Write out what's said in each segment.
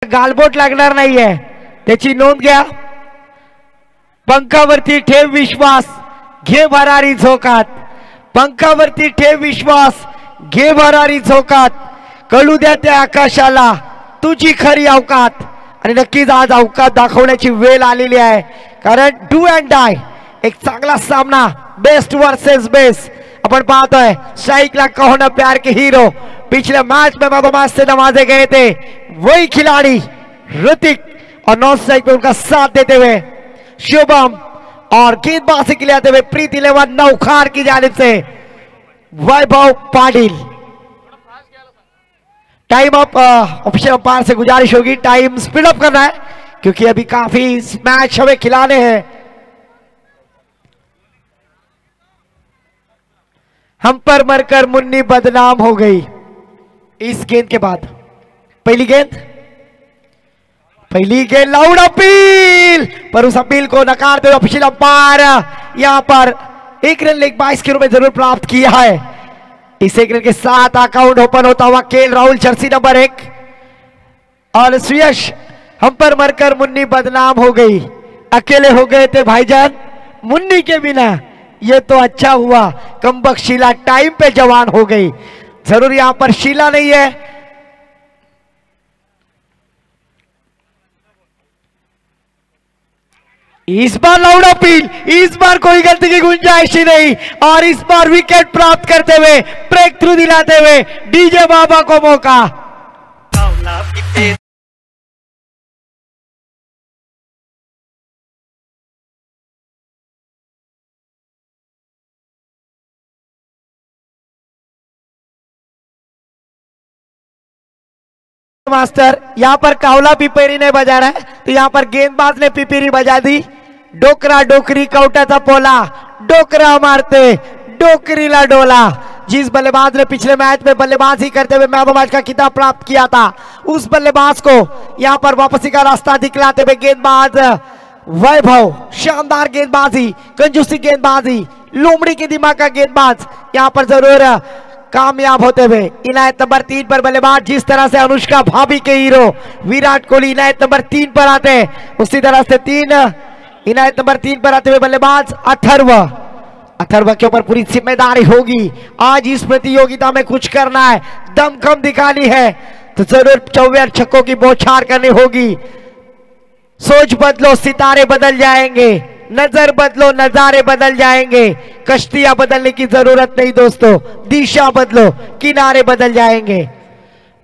गालबोट लागणार नाहीये, त्याची नोंद घ्या. पंखावरती ठेव विश्वास, घे भरारी झोकात. पंखावरती ठेव विश्वास, घे भरारी झोकात. कळू द्या त्या आकाशाला तुझी खरी अवकात. आणि नक्कीच आज अवकात दाखवण्याची वेळ आलेली आहे, कारण डू अँड डाय एक चांगला सामना, बेस्ट वर्सेस बेस्ट अपन पाहतोय. स्ट्राइक ला कहो ना प्यार के हीरो, पिछले मैच में मैच से नवाजे गए थे वही खिलाड़ी ऋतिक, और नॉन स्ट्राइक में उनका साथ देते हुए शुभम, और गेंदबाजी के लिए आते हुए प्रीति इलेवन नौखार की जानिब से Vaibhav Patil. Time up. Official umpire से गुजारिश होगी टाइम स्पीड अप करना है, क्योंकि अभी काफी मैच हमें खिलाने हैं. हम पर मरकर मुन्नी बदनाम हो गई. इस गेंद के बाद पहली गेंद लाउड अपील, पर उस अपील को नकारते हुए ऑफिशियल अंपायर यहां पर एक रन लेग 22 के रूप में जरूर प्राप्त किया है. इस एक रन के साथ अकाउंट ओपन होता हुआ केएल राहुल जर्सी नंबर 1 और सुयश. हम पर मरकर मुन्नी बदनाम हो गई, अकेले हो गए थे भाईजान मुन्नी के बिना, ये तो अच्छा हुआ कमबख्त शीला टाइम पे जवान हो गई. जरूर यहां पर शीला नहीं है, इस बार लाउड अपील, इस बार कोई गलती की गुंजाइश ही नहीं, और इस बार विकेट प्राप्त करते हुए ब्रेक थ्रू दिलाते हुए डीजे बाबा को मौका. मास्टर यहां पर कावला पिपेरी नहीं बजा रहा है, तो यहां पर गेंदबाज ने पिपेरी बजा दी. डोकरा डोकरी कवटाचा पोला, डोकरा मारते डोकरीला डोला. जिस बल्लेबाज ने पिछले मैच में बल्लेबाजी करते हुए मैच मैच का खिताब प्राप्त किया था, उस बल्लेबाज को यहां पर वापसी का रास्ता दिखलाते हुए गेंदबाज वैभव. शानदार गेंदबाजी, कंजूसी गेंदबाजी, लोमड़ी के दिमाग का गेंदबाज यहां पर जरूर कामयाब होते हुए. इनायत नंबर 3 पर बल्लेबाज, जिस तरह से अनुष्का भाभी के हीरो विराट कोहली इनायत नंबर 3 पर आते हैं, उसी तरह से इनायत नंबर 3 पर आते हुए बल्लेबाज अथर्व के ऊपर पूरी जिम्मेदारी होगी. आज इस प्रतियोगिता में कुछ करना है, दमखम दिखानी है, तो जरूर 24 छक्कों की बौछार करनी होगी. सोच बदलो सितारे बदल जाएंगे, नजर बदलो नजारे बदल जाएंगे. कश्तियां बदलने की जरूरत नहीं दोस्तों, दिशा बदलो किनारे बदल जाएंगे.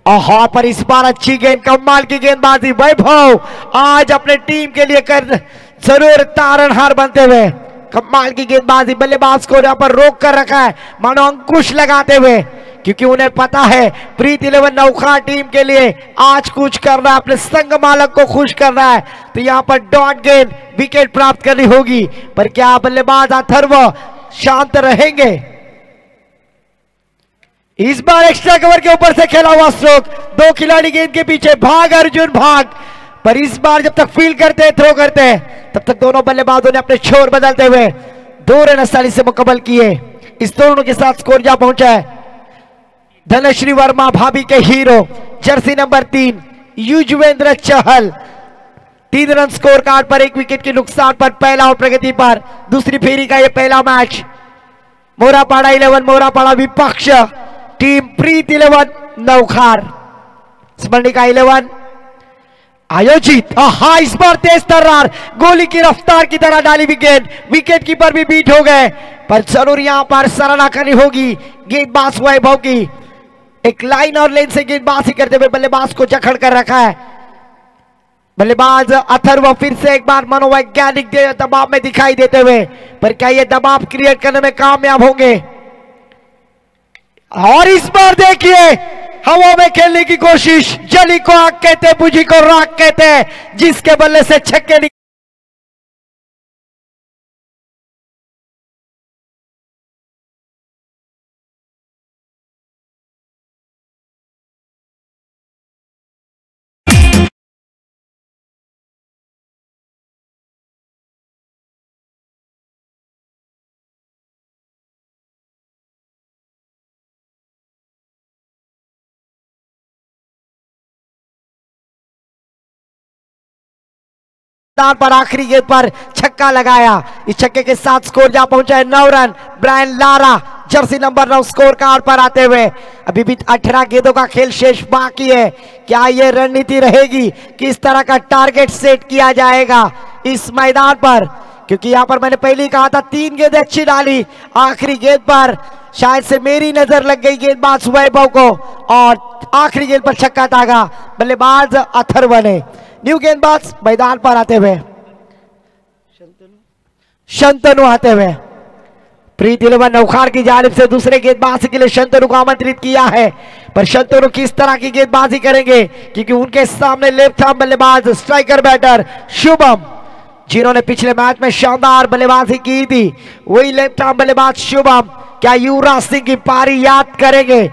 और पर इस बार अच्छी गेंद, कमाल की गेंदबाजी. वैभव आज अपने टीम के लिए कर जरूर तारणहार बनते हुए कमाल की गेंदबाजी. बल्लेबाज को यहां पर रोक कर रखा है, मानो अंकुश लगाते हुए, क्योंकि उन्हें पता है प्रीति इलेवन नौखा टीम के लिए आज कुछ करना है, अपने संग मालक को खुश करना है. तो यहां पर डॉट गेंद विकेट प्राप्त करनी होगी, पर क्या बल्लेबाज अथर्व शांत रहेंगे? इस बार एक्स्ट्रा कवर के ऊपर से खेला हुआ स्ट्रोक, 2 खिलाड़ी गेंद के पीछे, भाग अर्जुन भाग. पर इस बार जब तक फील्ड करते हैं, थ्रो करते हैं, तब तक दोनों बल्लेबाजों ने अपने छोर बदलते हुए 2 रन आसानी से मुकम्मल किए. इस दोनों के साथ स्कोर जा पहुंचा है धनश्री वर्मा भाभी के hero Jersey number 3 Yuzvendra Chahal. 3 run score card पर 1 विकेट के नुकसान पर पहला और प्रगति पर दूसरी फेरी का यह पहला मैच. मोरापाड़ा 11 मोरापाड़ा विपक्ष टीम प्रीति इलेवन नौखार. स्मरणिका 11 आयोजित. इस बार तेज तर्रार गोली की रफ्तार की तरह डाली विकेट, विकेट कीपर भी बीट हो गए, पर जरूर यहां पर सराहना करनी होगी गेंदबाज वैभव की. एक लाइन और लेन से गेंदबाजी करते हुए बल्लेबाज को जकड़ कर रखा है. बल्लेबाज अथर्व फिर से एक बार मनोवैज्ञानिक दबाव में दिखाई देते हुए, पर क्या ये दबाव क्रिएट करने में कामयाब होंगे? और इस बार देखिए हवा में खेलने की कोशिश, जली को आग कहते, बुझी को राख कहते, जिसके बल्ले से छक्के मैदान पर आखिरी गेंद पर छक्का लगाया। इस छक्के के साथ स्कोर जा पहुंचा है 9 run. Brian Lara jersey number 9 scorecard पर आते हुए। अभी भी 18 गेंदों का खेल शेष बाकी है। क्या यह रणनीति रहेगी, किस तरह का टारगेट सेट किया जाएगा इस मैदान पर, क्योंकि यहां पर मैंने पहले ही कहा था 3 गेंदें अच्छी डाली, आखिरी गेंद पर शायद से मेरी नजर लग गई गेंदबाज वैभव को और आखिरी गेंद पर छक्का दागा। बल्लेबाज अथर्व ने। न्यू गेंदबाज मैदान पर आते हुए शंतनु आते हुए। प्रीत 11 नौखार की जानिब से दूसरे गेंदबाजी के लिए शंतनु को आमंत्रित किया है, पर शंतनु किस तरह की गेंदबाजी करेंगे, क्योंकि उनके सामने लेफ्ट आर्म बल्लेबाज स्ट्राइकर बैटर शुभम, जिन्होंने पिछले मैच में शानदार बल्लेबाजी की थी, वही लेफ्ट आर्म बल्लेबाज शुभम क्या युवराज सिंह की पारी याद करेंगे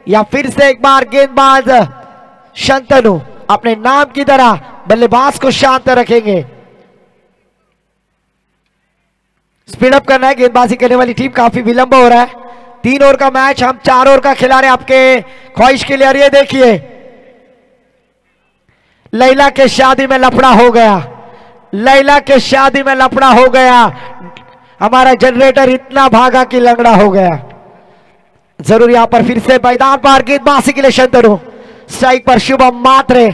या फिर से एक बार गेंदबाज शंतनु अपने नाम की तरह बल्लेबाज को शांत रखेंगे। स्पीड अप करना है, गेंदबाजी करने वाली टीम काफी विलंब हो रहा है। 3 ओवर का मैच, हम 4 ओवर का खिला रहे हैं आपके ख्वाहिश के लिए। और ये देखिए लैला के शादी में लफड़ा हो गया, लैला के शादी में लफड़ा हो गया। हमारा जनरेटर इतना भागा कि लंगड़ा हो गया। जरूर यहां पर फिर से मैदान पर गेंदबाजी के लिए शंतनु, स्ट्राइक पर शुभम मात्रे।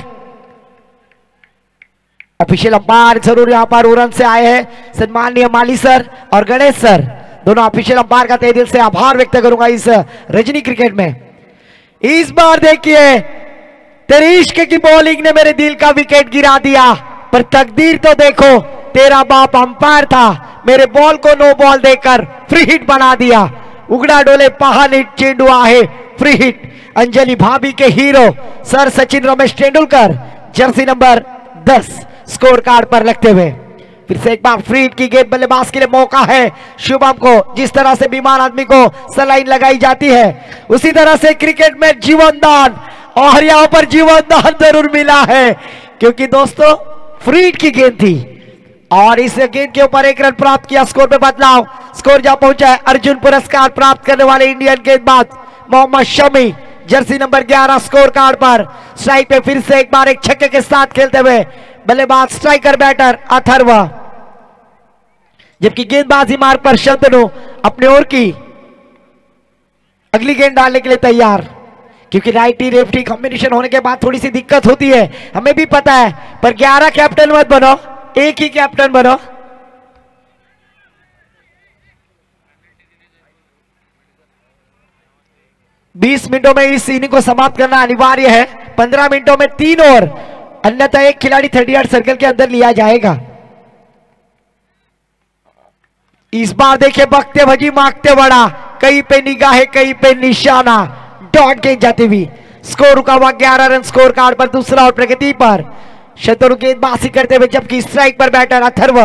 ऑफिशियल अंपायर जरूर यहां पर उड़न से आए हैं, सम्माननीय माली सर और गणेश सर, दोनों ऑफिशियल अंपायर का तहे दिल से आभार व्यक्त करूंगा इस रजनी क्रिकेट में। इस बार देखिए तेरे इश्क की बॉलिंग ने मेरे दिल का विकेट गिरा दिया, पर तकदीर तो देखो, तेरा बाप अंपायर था, मेरे बॉल को नो बॉल देकर फ्री हिट बना दिया। उगड़ा डोले पहाड़ हिट चेंडू आहे फ्री हिट। अंजलि भाभी के hero sir Sachin Ramesh Tendulkar Jersey number 10 score card पर लगते हुए। फिर से एक बार फ्री हिट की गेंद, बल्लेबाज के लिए मौका है शुभम को। जिस तरह से बीमार आदमी को सलाइन लगाई जाती है, उसी तरह से क्रिकेट में जीवन दान, और यहां पर जीवन दान जरूर मिला है, क्योंकि दोस्तों फ्री हिट की गेंद थी और इस गेंद के ऊपर 1 रन प्राप्त किया। स्कोर में बदलाव, स्कोर जा पहुंचा है अर्जुन पुरस्कार प्राप्त करने वाले इंडियन गेंदबाज Mohammed Shami jersey number 11 scorecard पर। स्ट्राइक पे फिर से एक बार एक छक्के के साथ खेलते हुए बल्लेबाज स्ट्राइकर बैटर अथर्व, जबकि गेंदबाजी मार्ग पर शंतनु अपने ओर की अगली गेंद डालने के लिए तैयार। क्योंकि राइटी लेफ्टी कॉम्बिनेशन होने के बाद थोड़ी सी दिक्कत होती है, हमें भी पता है, पर 11 कैप्टन मत बनो, एक ही कैप्टन बनो। बीस मिनटों में इस इनिंग को समाप्त करना अनिवार्य है। 15 मिनटों में 3 ओवर, अन्यथा एक खिलाड़ी 38 सर्कल के अंदर लिया जाएगा। इस बार देखिए बकते भजी मांगते बड़ा, कहीं पे निगाह कहीं पे निशाना, डॉट गेंद जाती हुई। स्कोर रुका हुआ 11 रन स्कोर कार्ड पर। दूसरा और प्रगति पर शत्रु गेंदबाजी करते हुए, जबकि स्ट्राइक पर बैटर अथर्व।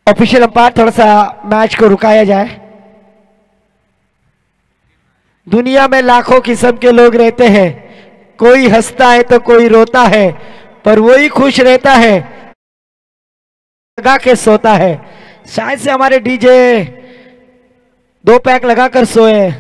ऑफिशियल अंपायर थोड़ा सा मैच को रुकाया जाए। दुनिया में लाखों किस्म के लोग रहते हैं, कोई हंसता है तो कोई रोता है, पर वही खुश रहता है लगा के सोता है। शायद से हमारे डीजे 2 पैक लगाकर सोए।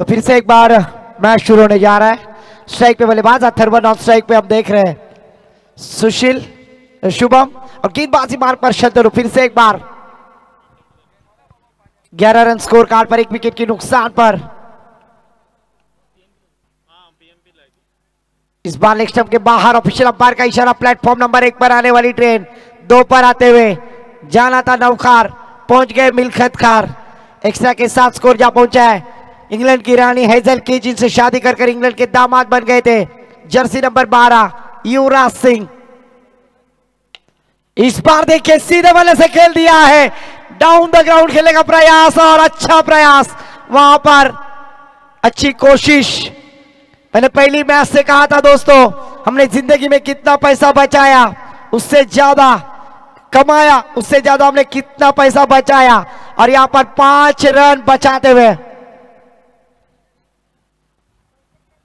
तो फिर से एक बार मैच शुरू होने जा रहा है। स्ट्राइक पे बल्लेबाज, अथर्वन ऑन स्ट्राइक पे हम देख रहे हैं सुशील शुभम, और गेंदबाजी मार्ग पर शतरू। फिर से एक बार 11 रन स्कोर कार्ड पर, 1 विकेट के नुकसान पर। इस बार लेग स्टंप के बाहर ऑफिशियल अंपायर का इशारा। प्लेटफॉर्म नंबर 1 पर आने वाली ट्रेन 2 पर आते हुए जाना था नवखार, पहुंच गए मिल्खत खार। एक्स्ट्रा के साथ स्कोर जा पहुंचा है इंग्लैंड की रानी हेजल की, जिनसे शादी कर इंग्लैंड के दामाद बन गए थे जर्सी नंबर 12 युवराज सिंह। इस बार देखिए सीधे वाले से खेल दिया है, डाउन द ग्राउंड खेलने का प्रयास, और अच्छा प्रयास वहां पर, अच्छी कोशिश। मैंने पहली मैच से कहा था दोस्तों, हमने जिंदगी में कितना पैसा बचाया उससे ज्यादा कमाया, उससे ज्यादा हमने कितना पैसा बचाया, और यहां पर 5 रन बचाते हुए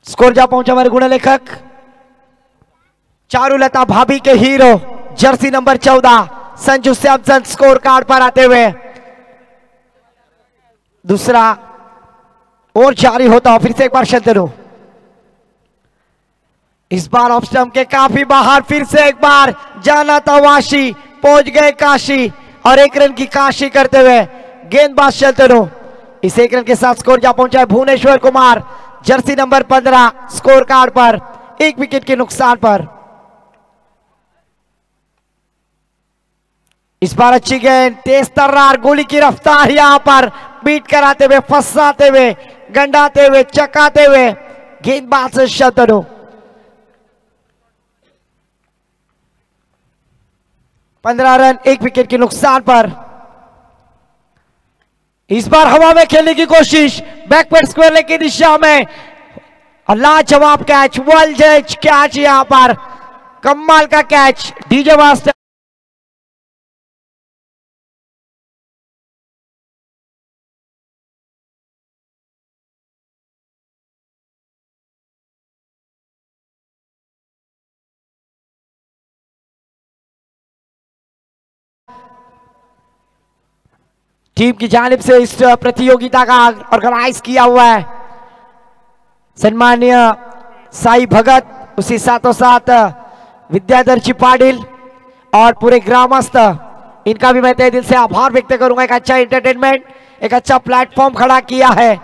स्कोर जा पहुंचा हमारे गुण लेखक चारुलता भाभी के hero Jersey number 14 Sanju Samson score card पर आते हुए। दूसरा और जारी होता। फिर से एक बार शतरू, इस बार ऑफ स्टंप के काफी बाहर। फिर से एक बार जाना था वाशी, पहुंच गए काशी, और 1 रन की काशी करते हुए गेंदबाज शतरू। इस 1 रन के साथ स्कोर जा पहुंचा है Bhuvneshwar Kumar jersey number 15 scorecard पर, 1 विकेट के नुकसान पर। इस बार अच्छी गेंद, तेज तर्रार, गोली की रफ्तार यहां पर बीट कराते हुए, फंसाते हुए, गंडाते हुए, चकाते हुए गेंदबाज शतरू। पंद्रह रन, 1 विकेट के नुकसान पर। इस बार हवा में खेलने की कोशिश, बैकवर्ड स्क्वायर की दिशा में, और लाजवाब कैच, वेल जज कैच यहां पर, कमाल का कैच। डीजे मास्टर टीम की जानिब से इस प्रतियोगिता का ऑर्गेनाइज किया हुआ है सम्मानीय साई भगत, उसी साथों साथ विद्याधर पाटिल और पूरे ग्रामस्थ, इनका भी मैं तहे दिल से आभार व्यक्त करूंगा। एक अच्छा एंटरटेनमेंट, एक अच्छा प्लेटफॉर्म खड़ा किया है।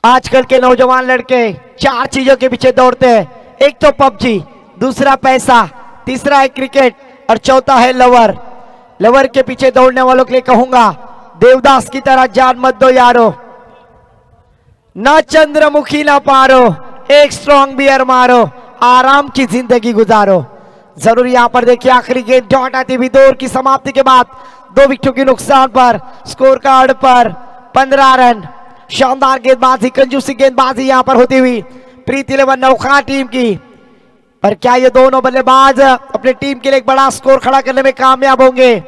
आजकल के नौजवान लड़के 4 चीजों के पीछे दौड़ते हैं, एक तो पबजी, दूसरा पैसा, तीसरा है क्रिकेट, और चौथा है लवर। लवर के पीछे दौड़ने वालों के लिए कहूंगा, देवदास की तरह जान मत दो यारो, ना चंद्रमुखी ना पारो, एक स्ट्रॉन्ग बियर मारो, आराम की जिंदगी गुजारो। जरूर यहां पर देखिए आखिरी गेंद डॉट आती हुई दौर की समाप्ति के बाद 2 विकेटों के नुकसान पर, स्कोर कार्ड पर 15 रन। शानदार गेंदबाजी, कंजूसी गेंदबाजी यहां पर होती हुई प्रीति 11 नौखा टीम की। पर क्या ये दोनों बल्लेबाज अपने टीम के लिए एक बड़ा स्कोर खड़ा करने में कामयाब होंगे?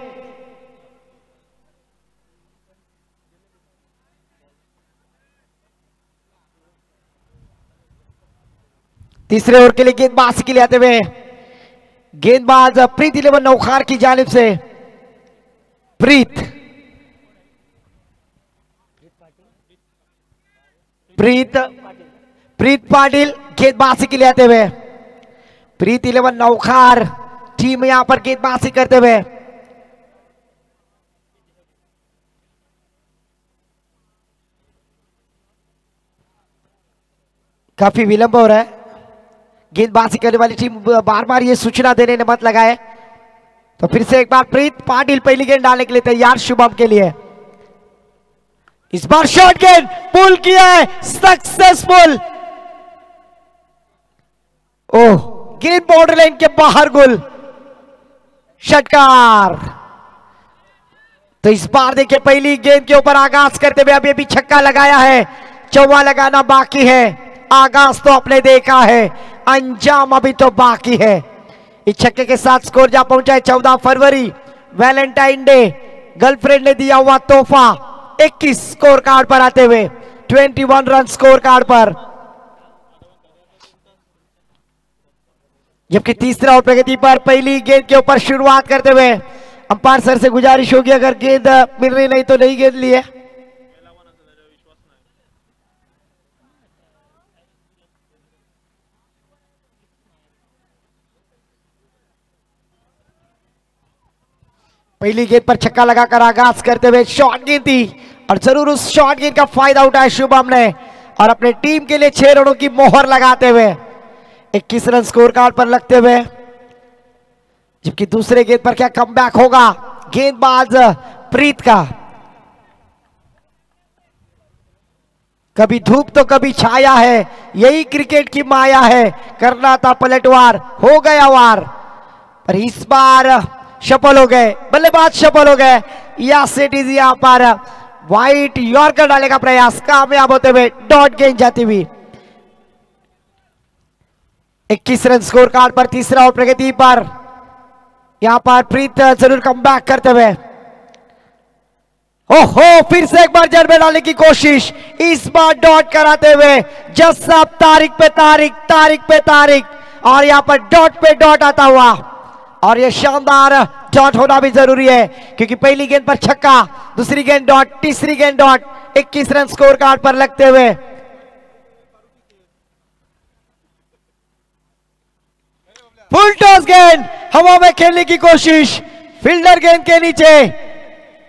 तीसरे ओवर के लिए गेंदबाजी के लिए आते हुए गेंदबाज प्रीत 11 नौखार की जानिब से प्रीत पाटिल गेंदबाजी के लिए आते हुए। प्रीत 11 नौखार टीम यहां पर गेंदबाजी करते हुए। काफी विलंब हो रहा है, गेंदबाजी करने वाली टीम बार बार ये सूचना देने ने मत लगाए। तो फिर से एक बार प्रीत पाटिल पहली गेंद डालने के लिए तैयार शुभम के लिए। इस बार शॉर्ट गेंद पुल किया है, सक्सेसफुल। ओह, गेंद बाउंड्री लाइन के बाहर, गोल, षटकार। तो इस बार देखिए पहली गेंद के ऊपर आगाज करते हुए अभी अभी छक्का लगाया है, चौवा लगाना बाकी है। आगाज तो आपने देखा है, अंजाम अभी तो बाकी है। इस छक्के के साथ स्कोर जा पहुंचा है 14 फरवरी, वैलेंटाइन डे, गर्लफ्रेंड ने दिया हुआ तोहफा। 21 स्कोर कार्ड पर आते हुए 21 रन स्कोर कार्ड पर। जबकि तीसरा ओवर प्रगति पर पहली गेंद के ऊपर शुरुआत करते हुए अंपायर सर से गुजारिश होगी अगर गेंद मिल रही नहीं तो नहीं गेंद लिए। पहली गेंद पर छक्का लगाकर आगाज करते हुए शॉर्ट गेंद थी और जरूर उस शॉर्ट गेंद का फायदा उठाया शुभम ने और अपने टीम के लिए 6 रनों की मोहर लगाते हुए 21 रन स्कोर कार्ड पर लगते हुए। जबकि दूसरे गेंद पर क्या कमबैक होगा गेंदबाज प्रीत का। कभी धूप तो कभी छाया है, यही क्रिकेट की माया है, करना था पलटवार हो गया वार, पर इस बार सफल हो गए, बल्लेबाज सफल हो गए। या सिटीज यहां पर वाइट यॉर्कर डालने का प्रयास कामयाब होते हुए डॉट गेंद जाती हुई। 21 रन स्कोर कार्ड पर तीसरा और प्रगति पर यहां पर प्रीत जरूर कमबैक करते हुए। ओहो फिर से एक बार जड़ में डालने की कोशिश, इस बार डॉट कराते हुए जज साहब तारीख पे तारीख, तारीख पे तारीख, और यहां पर डॉट पे डॉट आता हुआ। और यह शानदार डॉट होना भी जरूरी है क्योंकि पहली गेंद पर छक्का, दूसरी गेंद डॉट, तीसरी गेंद डॉट, 21 रन स्कोर कार्ड पर लगते हुए। फुल टॉस गेंद हवा में खेलने की कोशिश, फील्डर गेंद के नीचे,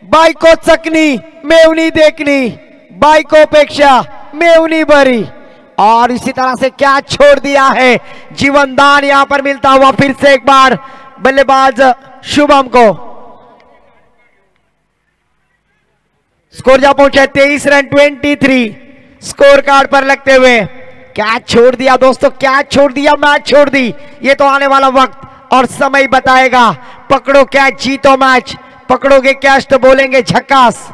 बाई को चकनी मेवनी देखनी, बाई को अपेक्षा मेवनी भरी, और इसी तरह से क्या छोड़ दिया है जीवन दान यहां पर मिलता हुआ फिर से एक बार बल्लेबाज शुभम को। स्कोर जा पहुंचे 23 रन 23 स्कोर कार्ड पर लगते हुए। क्या छोड़ दिया दोस्तों, क्या छोड़ दिया, मैच छोड़ दी, ये तो आने वाला वक्त और समय बताएगा। पकड़ो कैच जीतो मैच, पकड़ोगे कैच तो बोलेंगे झक्कास,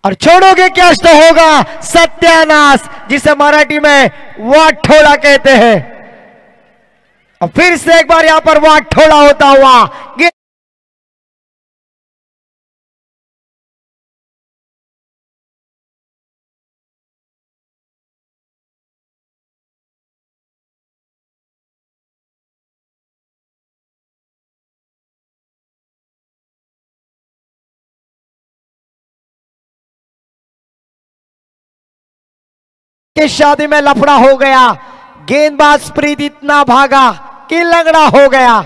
और छोड़ोगे कैच तो होगा सत्यानाश, जिसे मराठी में वाट ठोड़ा कहते हैं। और फिर से एक बार यहां पर वाट ठोड़ा होता हुआ कि शादी में लफड़ा हो गया, गेंदबाज प्रीत इतना भागा कि लंगड़ा हो गया,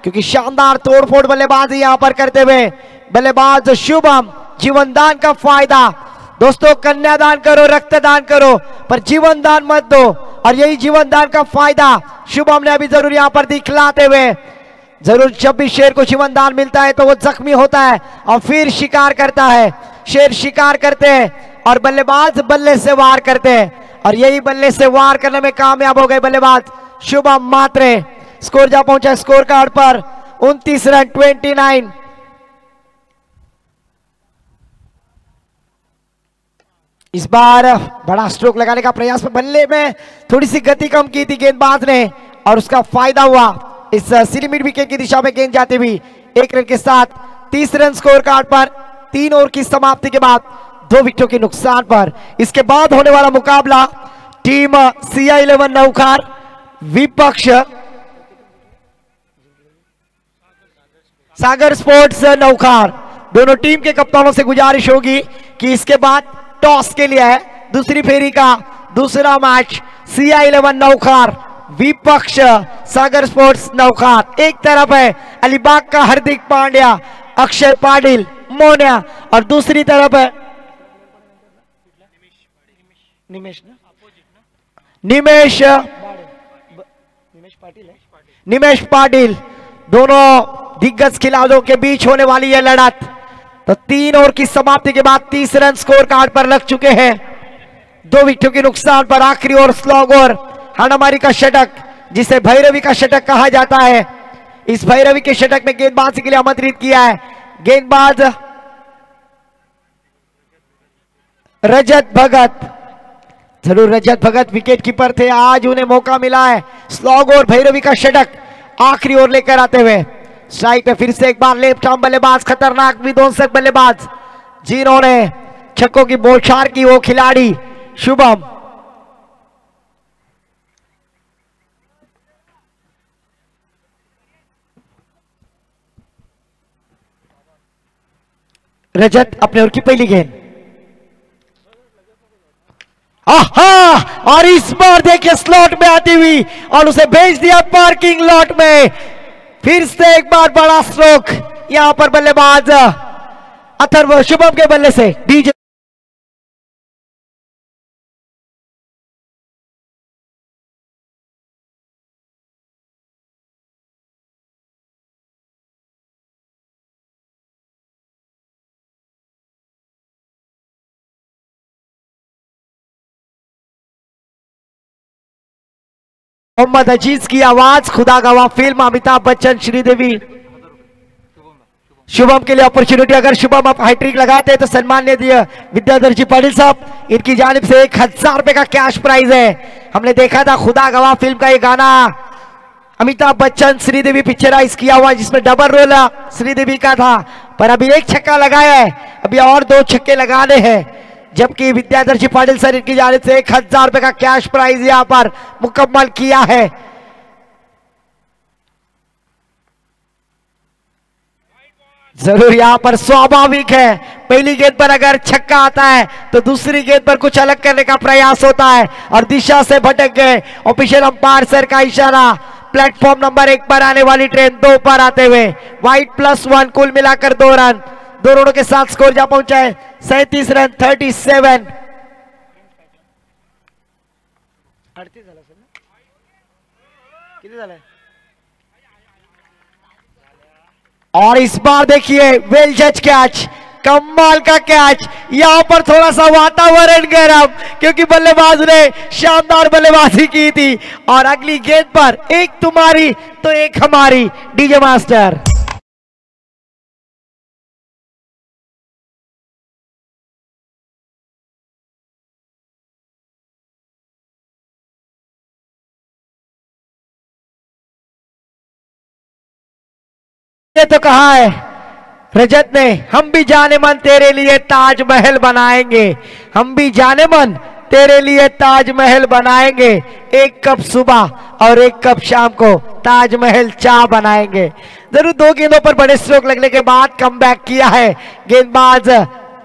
क्योंकि शानदार तोड़फोड़ बल्लेबाजी यहां पर करते हुए बल्लेबाज शुभम। जीवन दान का फायदा दोस्तों, कन्यादान करो, रक्तदान करो, पर जीवन दान मत दो, और यही जीवन दान का फायदा शुभम ने अभी जरूर यहां पर दिखलाते हुए। जरूर जब भी शेर को जीवन दान मिलता है तो वो जख्मी होता है और फिर शिकार करता है। शेर शिकार करते हैं और बल्लेबाज बल्ले से वार करते हैं, और यही बल्ले से वार करने में कामयाब हो गए बल्लेबाज शुभम मात्रे। स्कोर जा पहुंचा स्कोर कार्ड पर 29 रन 29। इस बार बड़ा स्ट्रोक लगाने का प्रयास, बल्ले में थोड़ी सी गति कम की थी गेंदबाज ने और उसका फायदा हुआ। इस सीधी मिड विकेट की दिशा में गेंद जाती हुई 1 रन के साथ 30 रन स्कोर कार्ड पर 3 ओवर की समाप्ति के बाद 2 विकेटों के नुकसान पर। इसके बाद होने वाला मुकाबला टीम CI11 नौखार विपक्ष सागर स्पोर्ट्स नौखार। दोनों टीम के कप्तानों से गुजारिश होगी कि इसके बाद टॉस के लिए है दूसरी फेरी का दूसरा मैच CI11 नौखार विपक्ष सागर स्पोर्ट्स नौखार। एक तरफ है अलीबाग का हार्दिक पांड्या, अक्षय पाटिल, मोनिया, और दूसरी तरफ है निमेश पाटिल। दोनों दिग्गज खिलाड़ियों के बीच होने वाली यह लड़त। तो 3 ओवर की समाप्ति के बाद 30 रन स्कोर कार्ड पर लग चुके हैं। 2 विकेटों के नुकसान पर आखिरी ओवर स्लॉग ओवर हनामारी का षटक, जिसे भैरवी का षटक कहा जाता है। इस भैरवी के षटक में गेंदबाजी के लिए आमंत्रित किया है गेंदबाज रजत भगत। जरूर रजत भगत विकेट कीपर थे, आज उन्हें मौका मिला है स्लॉग और भैरवी का षटक आखिरी ओवर लेकर आते हुए। स्ट्राइक पे फिर से एक बार लेफ्ट आर्म बल्लेबाज, खतरनाक विध्वंसक बल्लेबाज, जिन्होंने छक्कों की बौछार की, वो खिलाड़ी शुभम। रजत अपने ओर की पहली गेंद। आहा, और इस बार देखिए स्लॉट में आती हुई और उसे भेज दिया पार्किंग लॉट में। फिर से एक बार बड़ा स्ट्रोक यहां पर बल्लेबाज अथर्व शुभम के बल्ले से। डीजे मोहम्मद अजीज की आवाज, खुदा गवाह फिल्म, अमिताभ बच्चन, श्रीदेवी। शुभम के लिए अपॉर्चुनिटी, अगर शुभम आप हाइट्रिक लगाते हैं तो सम्मान्य दिया विद्याधर जी पाटिल साहब, इनकी जानिब से 1000 रुपए का कैश प्राइज है। हमने देखा था खुदा गवाह फिल्म का ये गाना, अमिताभ बच्चन श्रीदेवी पिक्चराइज किया हुआ, जिसमें डबल रोल श्रीदेवी का था, पर अभी एक छक्का लगाया है, अभी और 2 छक्के लगाने हैं, जबकि विद्याधर जी पाटिल सर इनकी जानिब से 1000 रुपए का कैश प्राइज यहां पर मुकम्मल किया है। जरूर यहां पर स्वाभाविक है, पहली गेंद पर अगर छक्का आता है तो दूसरी गेंद पर कुछ अलग करने का प्रयास होता है और दिशा से भटक गए। ऑफिशियल अंपायर सर का इशारा, प्लेटफॉर्म नंबर 1 पर आने वाली ट्रेन 2 पर आते हुए वाइट +1, कुल मिलाकर 2 रन, 2 रनों के साथ स्कोर जा पहुंचा है 37 रन 37। और इस बार देखिए वेल जज कैच, कमाल का कैच। यहां पर थोड़ा सा वातावरण गर्म, क्योंकि बल्लेबाज ने शानदार बल्लेबाजी की थी और अगली गेंद पर एक तुम्हारी तो एक हमारी। डीजे मास्टर ये तो कहा है रजत ने, हम भी जाने मन तेरे लिए ताजमहल बनाएंगे, हम भी जाने मन तेरे लिए ताजमहल बनाएंगे, 1 कप सुबह और 1 कप शाम को ताजमहल चाय बनाएंगे। जरूर 2 गेंदों पर बड़े स्ट्रोक लगने के बाद कमबैक किया है गेंदबाज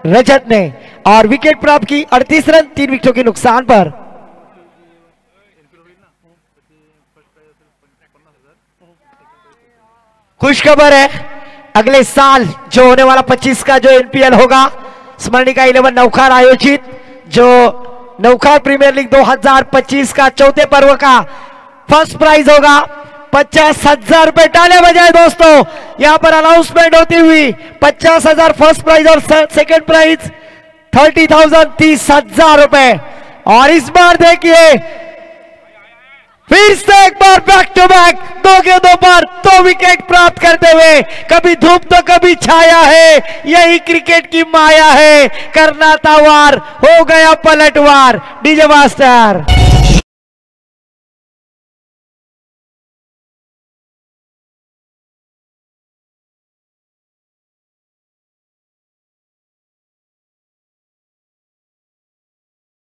रजत ने और विकेट प्राप्त की 38 रन 3 विकेटों के नुकसान पर। खुशखबर है, अगले साल जो होने वाला 25 का जो एनपीएल होगा, स्मरणिका 11 नौखार आयोजित, जो नौखार प्रीमियर लीग 2025 का चौथे पर्व का फर्स्ट प्राइज होगा 50,000 रुपए। तालियां बजाए दोस्तों, यहां पर अनाउंसमेंट होती हुई 50,000 फर्स्ट प्राइज और सेकंड प्राइज 30,000 30,000 रुपए। और इस बार देखिए फिर से एक बार बैक टू बैक 2 गेंदों पर 2 विकेट प्राप्त करते हुए, कभी धूप तो कभी छाया है, यही क्रिकेट की माया है, करना था वार हो गया पलटवार। डीजे मास्टर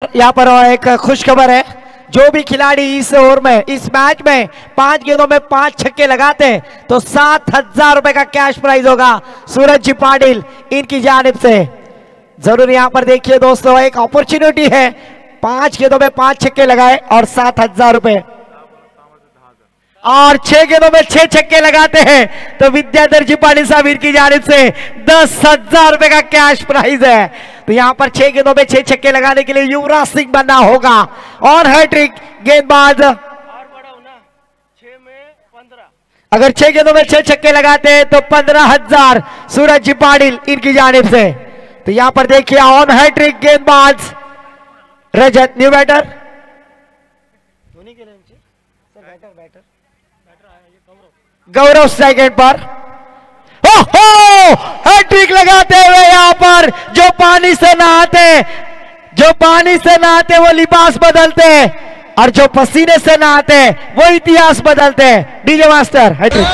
यहां पर एक खुशखबर है, जो भी खिलाड़ी इस ओवर में इस मैच में 5 गेंदों में 5 छक्के लगाते हैं तो 7,000 रुपए का कैश प्राइज होगा सूरज जी पाटिल इनकी जानिब से। जरूर यहां पर देखिए दोस्तों, एक अपॉर्चुनिटी है, 5 गेंदों में 5 छक्के लगाए और 7,000 रुपए, और 6 गेंदों में 6 छक्के लगाते हैं तो विद्याधर जी पाटिल साहब इनकी जानिब से 10,000 रुपए का कैश प्राइज है। तो यहां पर 6 गेंदों में 6 छक्के लगाने के लिए युवराज सिंह बनना होगा और हैट्रिक गेंदबाज, अगर 6 गेंदों में 6 छक्के लगाते हैं तो 15,000 सूरज जी पाटिल इनकी जानिब से। तो यहां पर देखिए ऑन हैट्रिक गेंदबाज रजत, न्यू बैटर गौरव सेकंड पर। हैट्रिक लगाते हुए यहां पर जो पानी से नहाते वो लिबास बदलते, और जो पसीने से नहाते वो इतिहास बदलते। DJ master hat trick.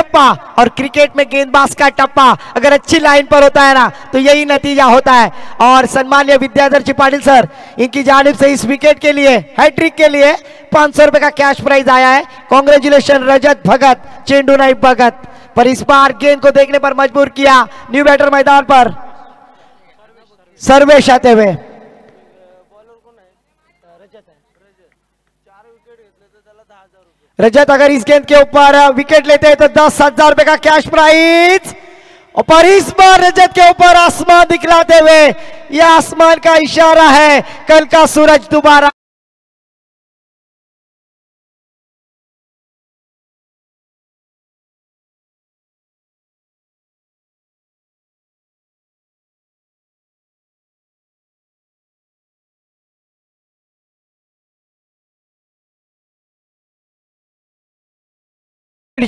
टप्पा, और क्रिकेट में गेंदबाज का टप्पा अगर अच्छी लाइन पर होता है ना तो यही नतीजा होता है। और सम्मान्य विद्याधर जी पाटिल सर, इनकी जानिब से इस विकेट के लिए, हैट्रिक के लिए 500 रुपए का कैश प्राइज आया है। कांग्रेचुलेशन रजत भगत, चेंडू नाइब भगत। पर इस बार गेंद को देखने पर मजबूर किया न्यू बैटर मैदान पर सर्वेश आते हुए। रजत अगर इस गेंद के ऊपर विकेट लेते हैं तो 10,000 रुपए का कैश प्राइज। और पर इस बार रजत के ऊपर आसमान दिखलाते हुए, यह आसमान का इशारा है, कल का सूरज दोबारा।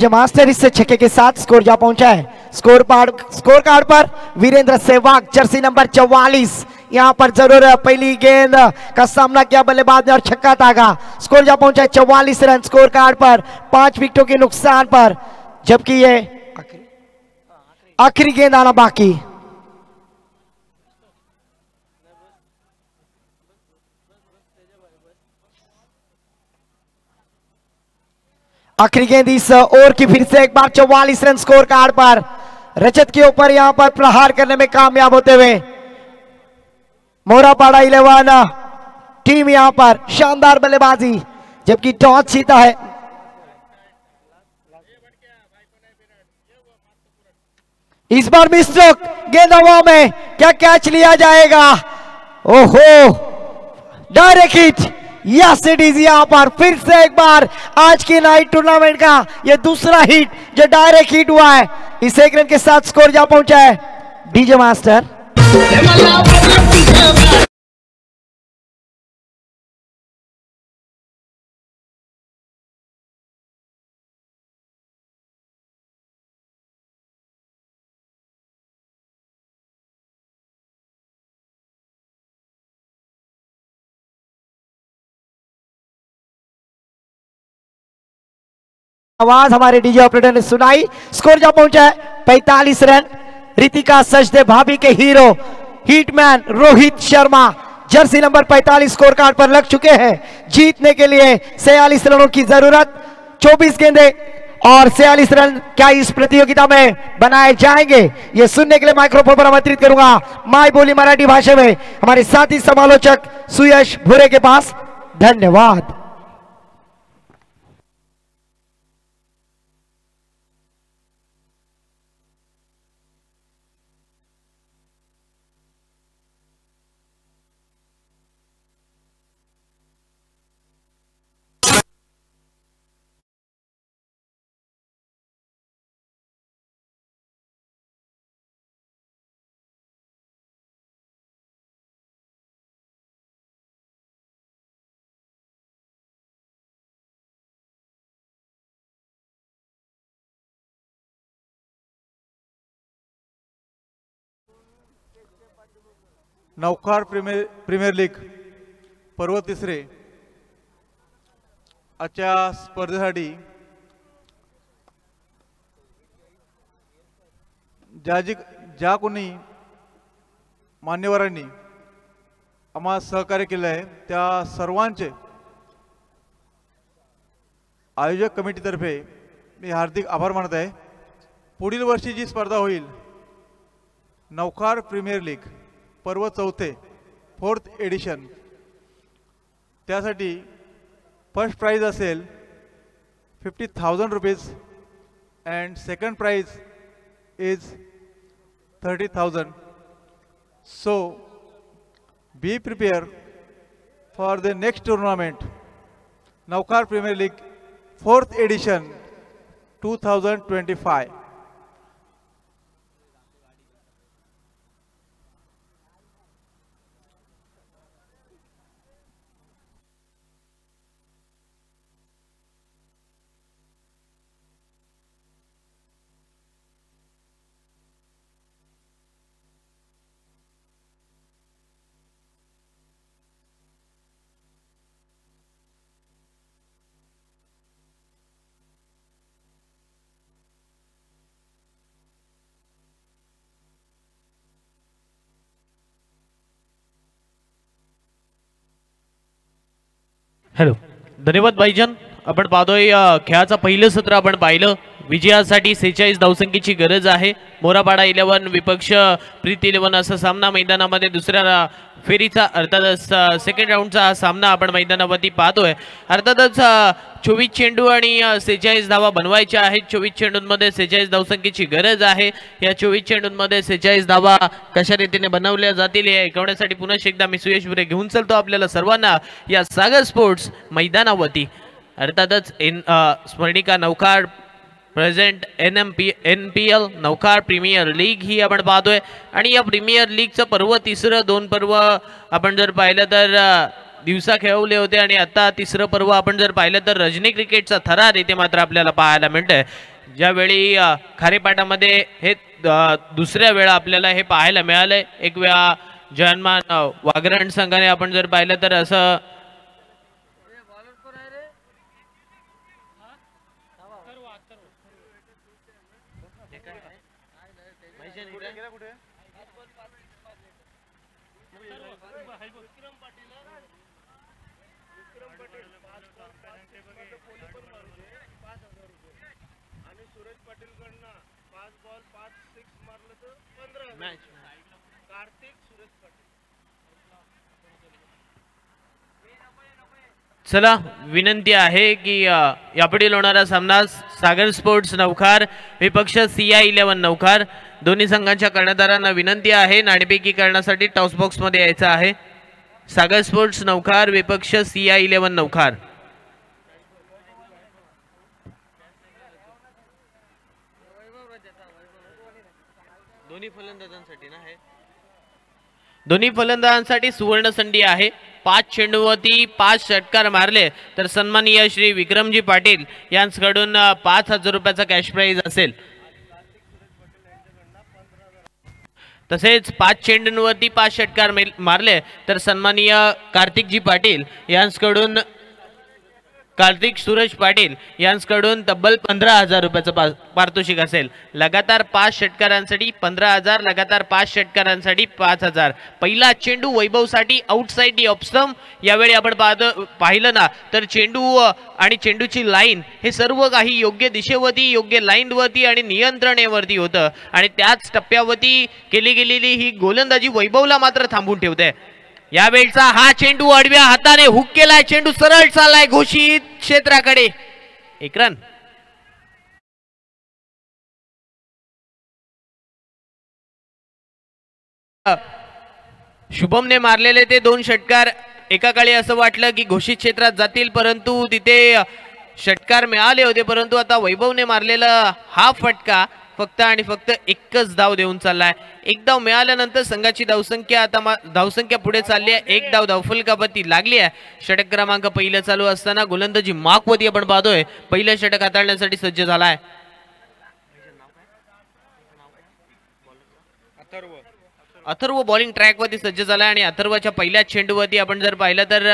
मास्टर इससे छक्के के साथ स्कोर जा पहुंचा है। स्कोर कार्ड पर वीरेंद्र सहवाग, जर्सी नंबर 44, यहां पर जरूर पहली गेंद का सामना किया बल्लेबाज ने और छक्का तागा। स्कोर जा पहुंचा है 44 रन स्कोर कार्ड पर, 5 विकेटों के नुकसान पर, जबकि ये आखिरी गेंद आना बाकी। आखिरी गेंद इस ओवर की, फिर से एक बार 44 रन स्कोर कार्ड पर। रजत के ऊपर यहां पर प्रहार करने में कामयाब होते हुए मोरापाड़ा 11 टीम यहां पर शानदार बल्लेबाजी, जबकि टॉस जीता है। इस बार मिस्ट्रोक, गेंद हवा में, क्या कैच लिया जाएगा? ओहो, direct hit. Yes it is, यहां पर फिर से एक बार आज की नाइट टूर्नामेंट का यह दूसरा हिट जो डायरेक्ट हिट हुआ है। इस एक रन के साथ स्कोर जा पहुंचा है डीजे मास्टर। आवाज हमारे डीजे ऑपरेटर ने सुनाई। स्कोर जा पहुंचा है 45 रन। रितिका सचदे भाभी के hero hitman Rohit Sharma, Jersey number 45 score card पर लग चुके हैं। जीतने के लिए 46 रनों की जरूरत, 24 गेंदे और 46 रन क्या इस प्रतियोगिता में बनाए जाएंगे, ये सुनने के लिए माइक्रोफोन पर आमंत्रित करूंगा माई बोली मराठी भाषा में हमारे साथी समालोचक सुयश भूरे के पास। धन्यवाद। नौकार प्रीमियर लीग पर्व तिसरे आजच्या स्पर्धेसाठी ज्या कोणी मान्यवरांनी आम्हाला सहकार्य केले आहे त्या सर्वांचे आयोजक कमिटीतर्फे मी हार्दिक आभार मानत आहे। पुढील वर्षी जी स्पर्धा होईल नौकार प्रीमियर लीग पर्व चौथे 4th एडिशन, त्यासाठी फर्स्ट प्राइज असेल 50,000 rupees and second prize is 30,000. So be prepared for the next tournament, Navkar Premier League 4th edition 2025. Hello, धन्यवाद भाईजान. आपण पाहतोय खेळाचं पहिलं सत्र आपण पाहिलं. विजयासाठी 46 धावसंख्येची गरज आहे. मोरापाडा 11 विपक्ष प्रीत 11 असा सामना मैदानामध्ये दुसऱ्या फेरीचा अर्थातच सेकंड राऊंडचा हा सामना आपण मैदानावरती पाहतोय. अर्थातच 24 चेंडू आणि 46 धावा बनवायच्या आहेत. 24 चेंडूंमध्ये 46 धावसंख्येची गरज आहे. या 24 चेंडूंमध्ये 46 धावा कशा रीतीने बनवल्या जातील हे ऐकवण्यासाठी पुन्हा एकदा मी सुयश बुरे घेऊन चलतो आपल्याला सर्वांना या सागर स्पोर्ट्स मैदानावरती. अर्थातच स्मरणिका नौकार प्रेझेंट NPL नौकार प्रीमियर लीग ही आपण पाहतोय. आणि या प्रीमियर लीगचं पर्व तिसरं, 2 पर्व आपण जर पाहिलं तर दिवसा खेळवले होते आणि आता तिसरं पर्व आपण जर पाहिलं तर रजनी क्रिकेटचा थरार इथे मात्र आपल्याला पाहायला मिळतंय. ज्यावेळी खारेपाटामध्ये हे दुसऱ्या वेळा आपल्याला हे पाहायला मिळालंय. एक वेळा जयमान वागरण संघाने आपण जर पाहिलं तर असं चला विनंती आहे की यापुढील होणारा सामना सागर स्पोर्ट्स नौखार विपक्ष CI 11 नौखार दोन्ही संघांच्या कर्णधारांना विनंती आहे नाणेफेकी करण्यासाठी टॉस बॉक्स मध्ये यायचं आहे. सागर स्पोर्ट्स नौखार विपक्ष CI 11 नौखार. दोन्ही फलंदाजांसाठी सुवर्ण संधी आहे. 5 चेंडूवरती 5 षटकार मारले तर सन्माननीय श्री विक्रमजी पाटील यांच्याकडून 5,000 रुपयाचा कॅश प्राइज असेल. तसेच 5 चेंडूंवरती 5 षटकार मारले तर सन्माननीय कार्तिकजी पाटील यांच्याकडून कार्तिक सूरज पाटील यांच्याकडून तब्बल 15,000 रुपयाचं पारितोषिक असेल. लगातार 5 षटकारांसाठी 15,000, लगातार 5 षटकारांसाठी 5,000. पहिला चेंडू वैभवसाठी आउटसाइड दी ऑफ स्टंप. यावेळी आपण पाहिलं ना तर चेंडू आणि चेंडूची लाईन हे सर्व काही योग्य दिशेवरती, योग्य लाईनवरती आणि नियंत्रणेवरती होतं आणि त्याच टप्प्यावरती केली गेलेली ही गोलंदाजी वैभवला मात्र थांबून ठेवते. यावेळचा हा चेंडू आडव्या हाताने हुक केलाय. चेंडू सरळ चाललाय घोषित क्षेत्राकडे. 1 रन. शुभमने मारलेले ते 2 षटकार एका काळी असं वाटलं की घोषित क्षेत्रात जातील परंतु तिथे षटकार मिळाले होते. परंतु आता वैभवने मारलेला हा फटका फक्त आणि फक्त एकच धाव देऊन चाललाय. एक धाव मिळाल्यानंतर संघाची धावसंख्या आता धावसंख्या पुढे चालली आहे. 1 धाव धावफलकावरती लागली आहे. षटक क्रमांक पहिलं चालू असताना गोलंदाजी मार्कवरती आपण पाहतोय पहिलं षटक हाताळण्यासाठी सज्ज झालाय. अथर्व बॉलिंग ट्रॅकवरती सज्ज झालाय आणि अथर्वच्या पहिल्या चेंडूवरती आपण जर पाहिलं तर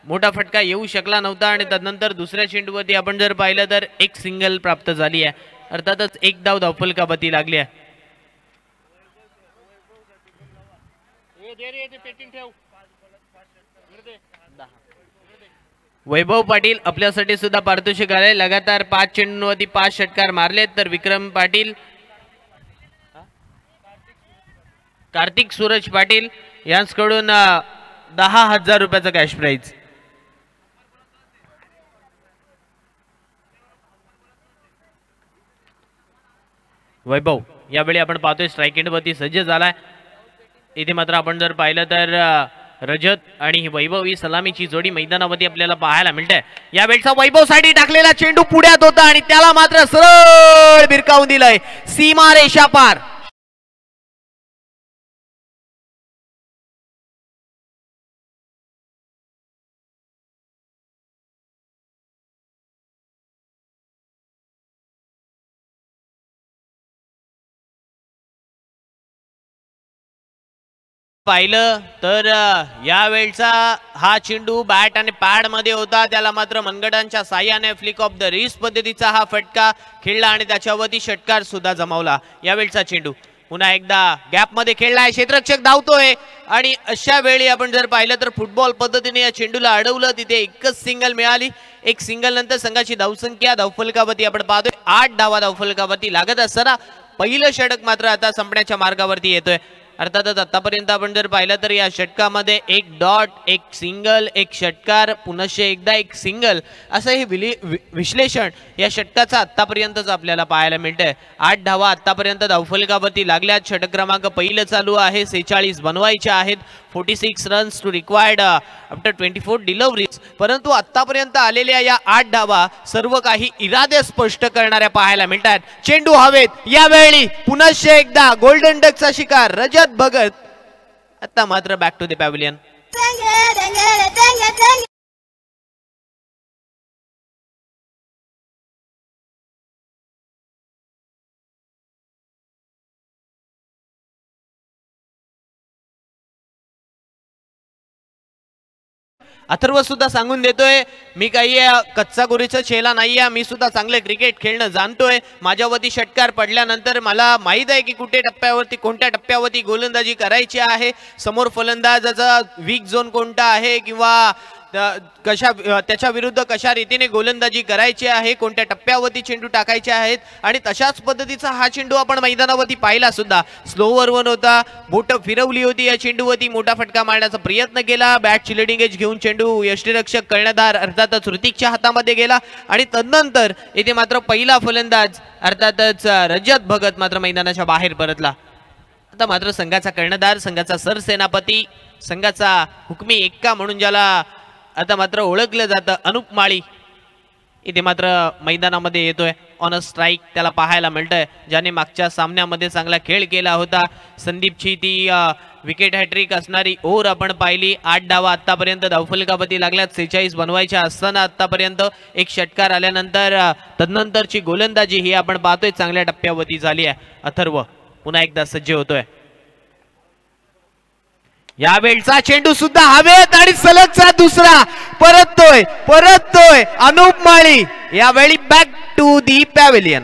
मोठा फटका येऊ शकला नव्हता आणि त्यानंतर दुसऱ्या चेंडूवरती आपण जर पाहिलं तर एक सिंगल प्राप्त झाली आहे. अर्थातच 1 धाव धावफलकावरती लागली आहे. वैभव पाटील आपल्यासाठी सुद्धा पारितोषिक आले. लगातार 5 चेंडूंवरती 5 षटकार मारले तर विक्रम पाटील, कार्तिक सूरज पाटील यांच्याकडून 10,000 रुपयाचा कॅश प्राइज. वैभव यावेळी आपण पाहतोय स्ट्राइक एंडवरती सज्ज झालाय. इथे मात्र आपण जर पाहिलं तर रजत आणि वैभव ही सलामीची जोडी मैदानावरती आपल्याला पाहायला मिळते. यावेळचा वैभव साठी टाकलेला चेंडू पुढ्यात होता आणि त्याला मात्र सरळ भिरकावून दिलंय सीमा रेषा पार. पाहिलं तर यावेळचा हा चेंडू बॅट आणि पॅड मध्ये होता. त्याला मात्र मनगटांच्या साह्याने फ्लिक ऑफ द रिस्ट पद्धतीचा हा फटका खेळला आणि त्याच्यावरती षटकार सुद्धा जमावला. यावेळचा चेंडू पुन्हा एकदा गॅप मध्ये खेळलाय, क्षेत्ररक्षक धावतोय आणि अशा वेळी आपण जर पाहिलं तर फुटबॉल पद्धतीने या चेंडूला अडवलं, तिथे एकच सिंगल मिळाली. एक सिंगल नंतर संघाची धावसंख्या धावफलकावरती आपण पाहतोय 8 धावा धावफलकावरती लागत असताना पहिलं षटक मात्र आता संपण्याच्या मार्गावरती येतोय. अर्थातच आतापर्यंत आपण जर पाहिलं तर या षटकामध्ये एक डॉट, एक सिंगल, एक षटकार, पुनश्च एकदा एक सिंगल असं हे विश्लेषण या षटकाचं आतापर्यंतच आपल्याला पाहायला मिळतंय. 8 धावा आतापर्यंत धावफलकावरती लागल्यात. षटक क्रमांक पहिलं चालू आहे, 46 बनवायच्या आहेत. 46 runs to required after 24 deliveries. परंतु आतापर्यंत आलेल्या या 8 धावा सर्व काही इरादे स्पष्ट करणाऱ्या पाहायला मिळतात. चेंडू हवेत, यावेळी पुनश्च एकदा गोल्डन डकचा शिकार रजत भगत. आता मात्र back to the pavilion. Atharva सुद्धा सांगून देतोय, मी काही कच्चा गुरीचा चेला नाहीये, मी सुद्धा चांगले क्रिकेट खेळणं जाणतोय. माझ्यावरती षटकार पडल्यानंतर मला माहित आहे की कुठे टप्प्यावरती कोणत्या टप्प्यावरती गोलंदाजी करायची आहे, समोर फलंदाजाचा वीक झोन कोणता आहे किंवा त्याच्या विरुद्ध कशा रीतीने गोलंदाजी करायची आहे, कोणत्या टप्प्यावरती चेंडू टाकायचे आहेत. आणि तशाच पद्धतीचा हा चेंडू आपण मैदानावरती पाहिला सुद्धा. स्लोवर वन होता, बोट फिरवली होती या चेंडूवरती, मोठा फटका मारण्याचा प्रयत्न केला. बॅटची लिडिंग एज घेऊन चेंडू यष्टीरक्षक कर्णधार अर्थातच ऋतिकच्या हातामध्ये गेला आणि तदनंतर इथे मात्र पहिला फलंदाज अर्थातच रजत भगत मात्र मैदानाच्या बाहेर परतला. आता मात्र संघाचा कर्णधार, संघाचा सरसेनापती, संघाचा हुकमी एक्का म्हणून ज्याला आता मात्र ओळखलं जातं, अनुप माळी इथे मात्र मैदानामध्ये येतोय. ऑन अ स्ट्राईक त्याला पाहायला मिळतंय, ज्याने मागच्या सामन्यामध्ये चांगला खेळ केला होता. संदीपची ती विकेट हॅट्रिक असणारी ओव्हर आपण पाहिली. 8 धावा आतापर्यंत धावफलकावरती लागल्यात. 46 बनवायच्या असताना आतापर्यंत एक षटकार आल्यानंतर तदनंतरची गोलंदाजी ही आपण पाहतोय चांगल्या टप्प्यावरती झाली आहे. अथर्व पुन्हा एकदा सज्ज होतोय. यावेळचा चेंडू सुद्धा हवेत आणि सलगचा दुसरा परततोय अनुप माळी. यावेळी बॅक टू दी पॅव्हिलियन.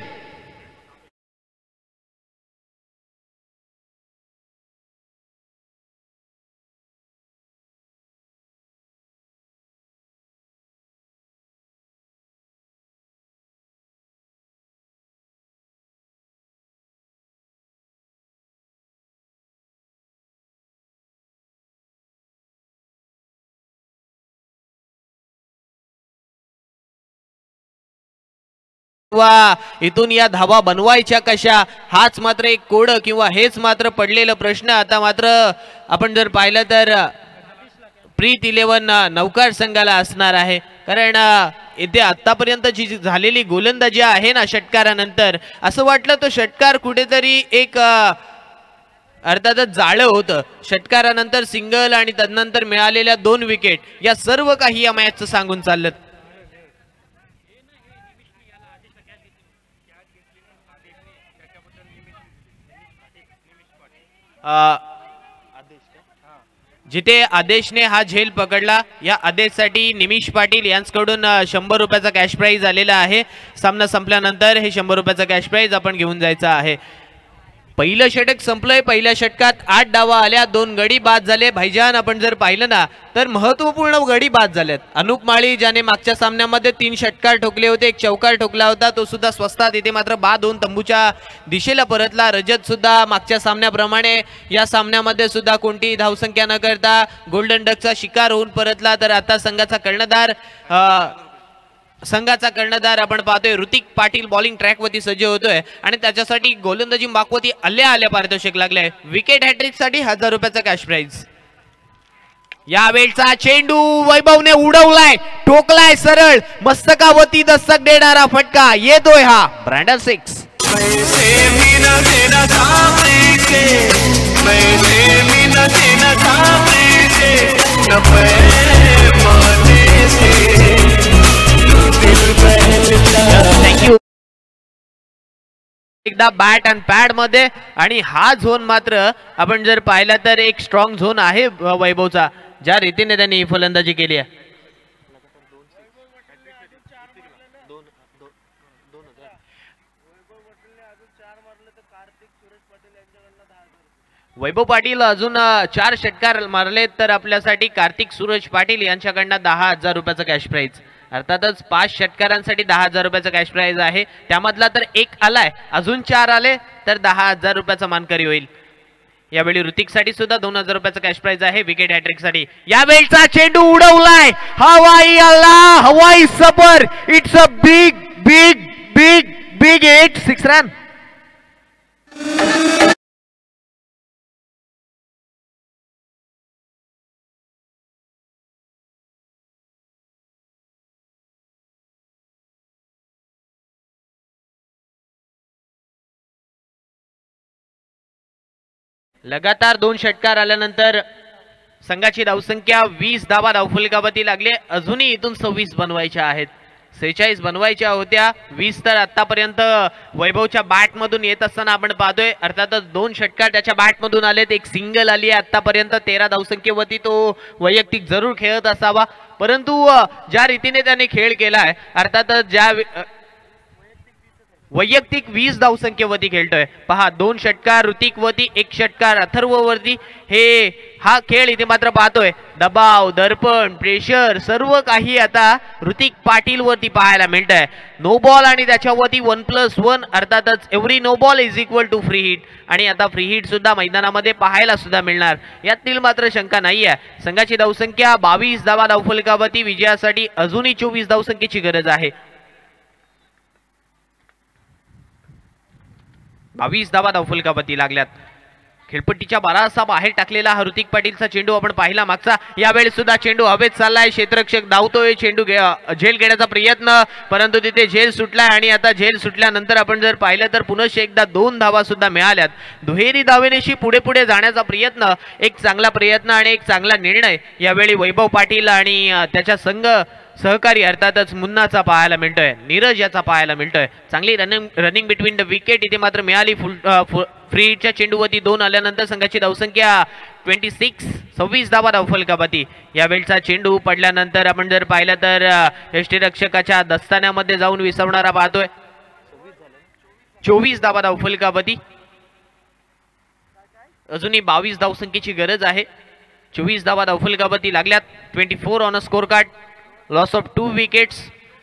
इथून या धावा बनवायच्या कशा, हाच मात्र एक कोड किंवा हेच मात्र पडलेलं प्रश्न. आता मात्र आपण जर पाहिलं तर प्रीत 11 नौकार संघाला असणार आहे, कारण इथे आतापर्यंत जी झालेली गोलंदाजी आहे ना षटकारानंतर, असं वाटलं तो षटकार कुठेतरी एक अर्थातच जाळं होतं. षटकारानंतर सिंगल आणि तदनंतर मिळालेल्या 2 विकेट या सर्व काही या मॅचचं सांगून चाललं. जिथे आदेशने हा झेल पकडला, या आदेशसाठी निमिष पाटील यांच्याकडून 100 रुपयाचा कॅश प्राइज आलेला आहे. सामना संपल्यानंतर हे 100 रुपयाचा कॅश प्राइज आपण घेऊन जायचं आहे. पहिलं षटक संपलंय. पहिल्या षटकात 8 डावा आल्या, 2 गडी बाद झाले. भाईजान आपण जर पाहिलं ना तर महत्वपूर्ण गडी बाद झालेत. अनुप माळी ज्याने मागच्या सामन्यामध्ये 3 षटकार ठोकले होते, 1 चौकार ठोकला होता, तो सुद्धा स्वस्तात इथे मात्र बाद होऊन तंबूच्या दिशेला परतला. रजत सुद्धा मागच्या सामन्याप्रमाणे या सामन्यामध्ये सुद्धा कोणतीही धावसंख्या न करता गोल्डन डकचा शिकार होऊन परतला. तर आता संघाचा कर्णधार आपण पाहतोय ऋतिक पाटील बॉलिंग ट्रॅक वरती सज्ज होतोय आणि त्याच्यासाठी गोलंदाजी मागवती आल्या पारितोषिक लागले. विकेट हॅट्रिक साठी 1000 रुपयाचा कॅश प्राइज. यावेळचा चेंडू वैभवने उडवलाय, ठोकलाय सरळ, मस्तकावती दस्तक देणारा फटका येतोय हा ब्रँडन 6. थँक्यू. एकदा बॅट अँड पॅड मध्ये, आणि हा झोन मात्र आपण जर पाहिला तर एक स्ट्रॉंग झोन आहे वैभवचा, ज्या रीतीने त्यांनी फलंदाजी केली आहे. वैभव पाटील अजून 4 षटकार मारले तर आपल्यासाठी कार्तिक सूरज पाटील यांच्याकडनं 10,000 रुपयाचं कॅश प्राइज. अर्थातच 5 षटकारांसाठी 10,000 रुपयाचं कॅश प्राइज आहे. त्यामधला तर एक आलाय, अजून 4 आले तर 10,000 रुपयाचा मानकरी होईल. यावेळी ऋतिकसाठी सुद्धा 2,000 रुपयाचं कॅश प्राइज आहे विकेट हॅट्रिक साठी. यावेळचा चेंडू उडवलाय, हवाई आला, हवाई सफर. It's a big big big big hit. 6 run. लगातार 2 षटकार आल्यानंतर संघाची धावसंख्या 20 धावा धावफलकावरती लागले. अजूनही इथून 26 बनवायच्या आहेत. 46 बनवायच्या होत्या, 20 तर आतापर्यंत वैभवच्या बॅट मधून येत असताना आपण पाहतोय. अर्थातच 2 षटकार त्याच्या बॅट मधून आलेत, एक सिंगल आली आहे आतापर्यंत. 13 धावसंख्येवरती तो वैयक्तिक जरूर खेळत असावा, परंतु ज्या रीतीने त्याने खेळ केलाय, अर्थातच ज्या वैयक्तिक 20 धावसंख्येवरती खेळतोय. पहा, 2 षटकार ऋतिकवरती, 1 षटकार अथर्ववरती. हा खेळ इथे मात्र पाहतोय. दबाव, दर्पण, प्रेशर सर्व काही आता ऋतिक पाटील वरती पाहायला मिळतंय. नो बॉल आणि त्याच्यावरती 1+1. अर्थातच every no ball is equal to free hit. आणि आता फ्री हिट सुद्धा मैदानामध्ये पाहायला सुद्धा मिळणार, यातील मात्र शंका नाही आहे. संघाची धावसंख्या 22 धावा धावफलकावरती. विजयासाठी अजूनही 24 धावसंख्येची गरज आहे. 22 धावा धावफलकावरती लागल्यात. खेळपट्टीच्या बारासा बाहेर टाकलेला हा ऋतिक पाटीलचा चेंडू आपण पाहिला मागचा. यावेळी सुद्धा चेंडू हवेत चाललाय, क्षेत्ररक्षक धावतोय, चेंडू झेल घेण्याचा प्रयत्न, परंतु तिथे झेल सुटलाय. आणि आता झेल सुटल्यानंतर आपण जर पाहिलं तर पुन्हा एकदा 2 धावा सुद्धा मिळाल्यात. दुहेरी धावेनेशी पुढे पुढे जाण्याचा प्रयत्न, एक चांगला प्रयत्न आणि एक चांगला निर्णय यावेळी वैभव पाटील आणि त्याच्या सहकारी अर्थातच मुन्नाचा पाहायला मिळतोय, नीरज याचा पाहायला मिळतोय. चांगली रनिंग बिटवीन द विकेट इथे मात्र मिळाली. फ्री हिटच्या चेंडूवरती 2 आल्यानंतर संघाची धावसंख्या 26 धावा धावफलकावरती. यावेळचा चेंडू पडल्यानंतर आपण जर पाहिलं तर यष्टीरक्षकाच्या दस्तान्यामध्ये जाऊन विसवणारा पाहतोय. 24 धावा धावफलकावरती. अजूनही 22 धावसंख्येची गरज आहे. 24 धावा धावफलकावरती लागल्यात. 24 on a score card. Loss of 2 wickets.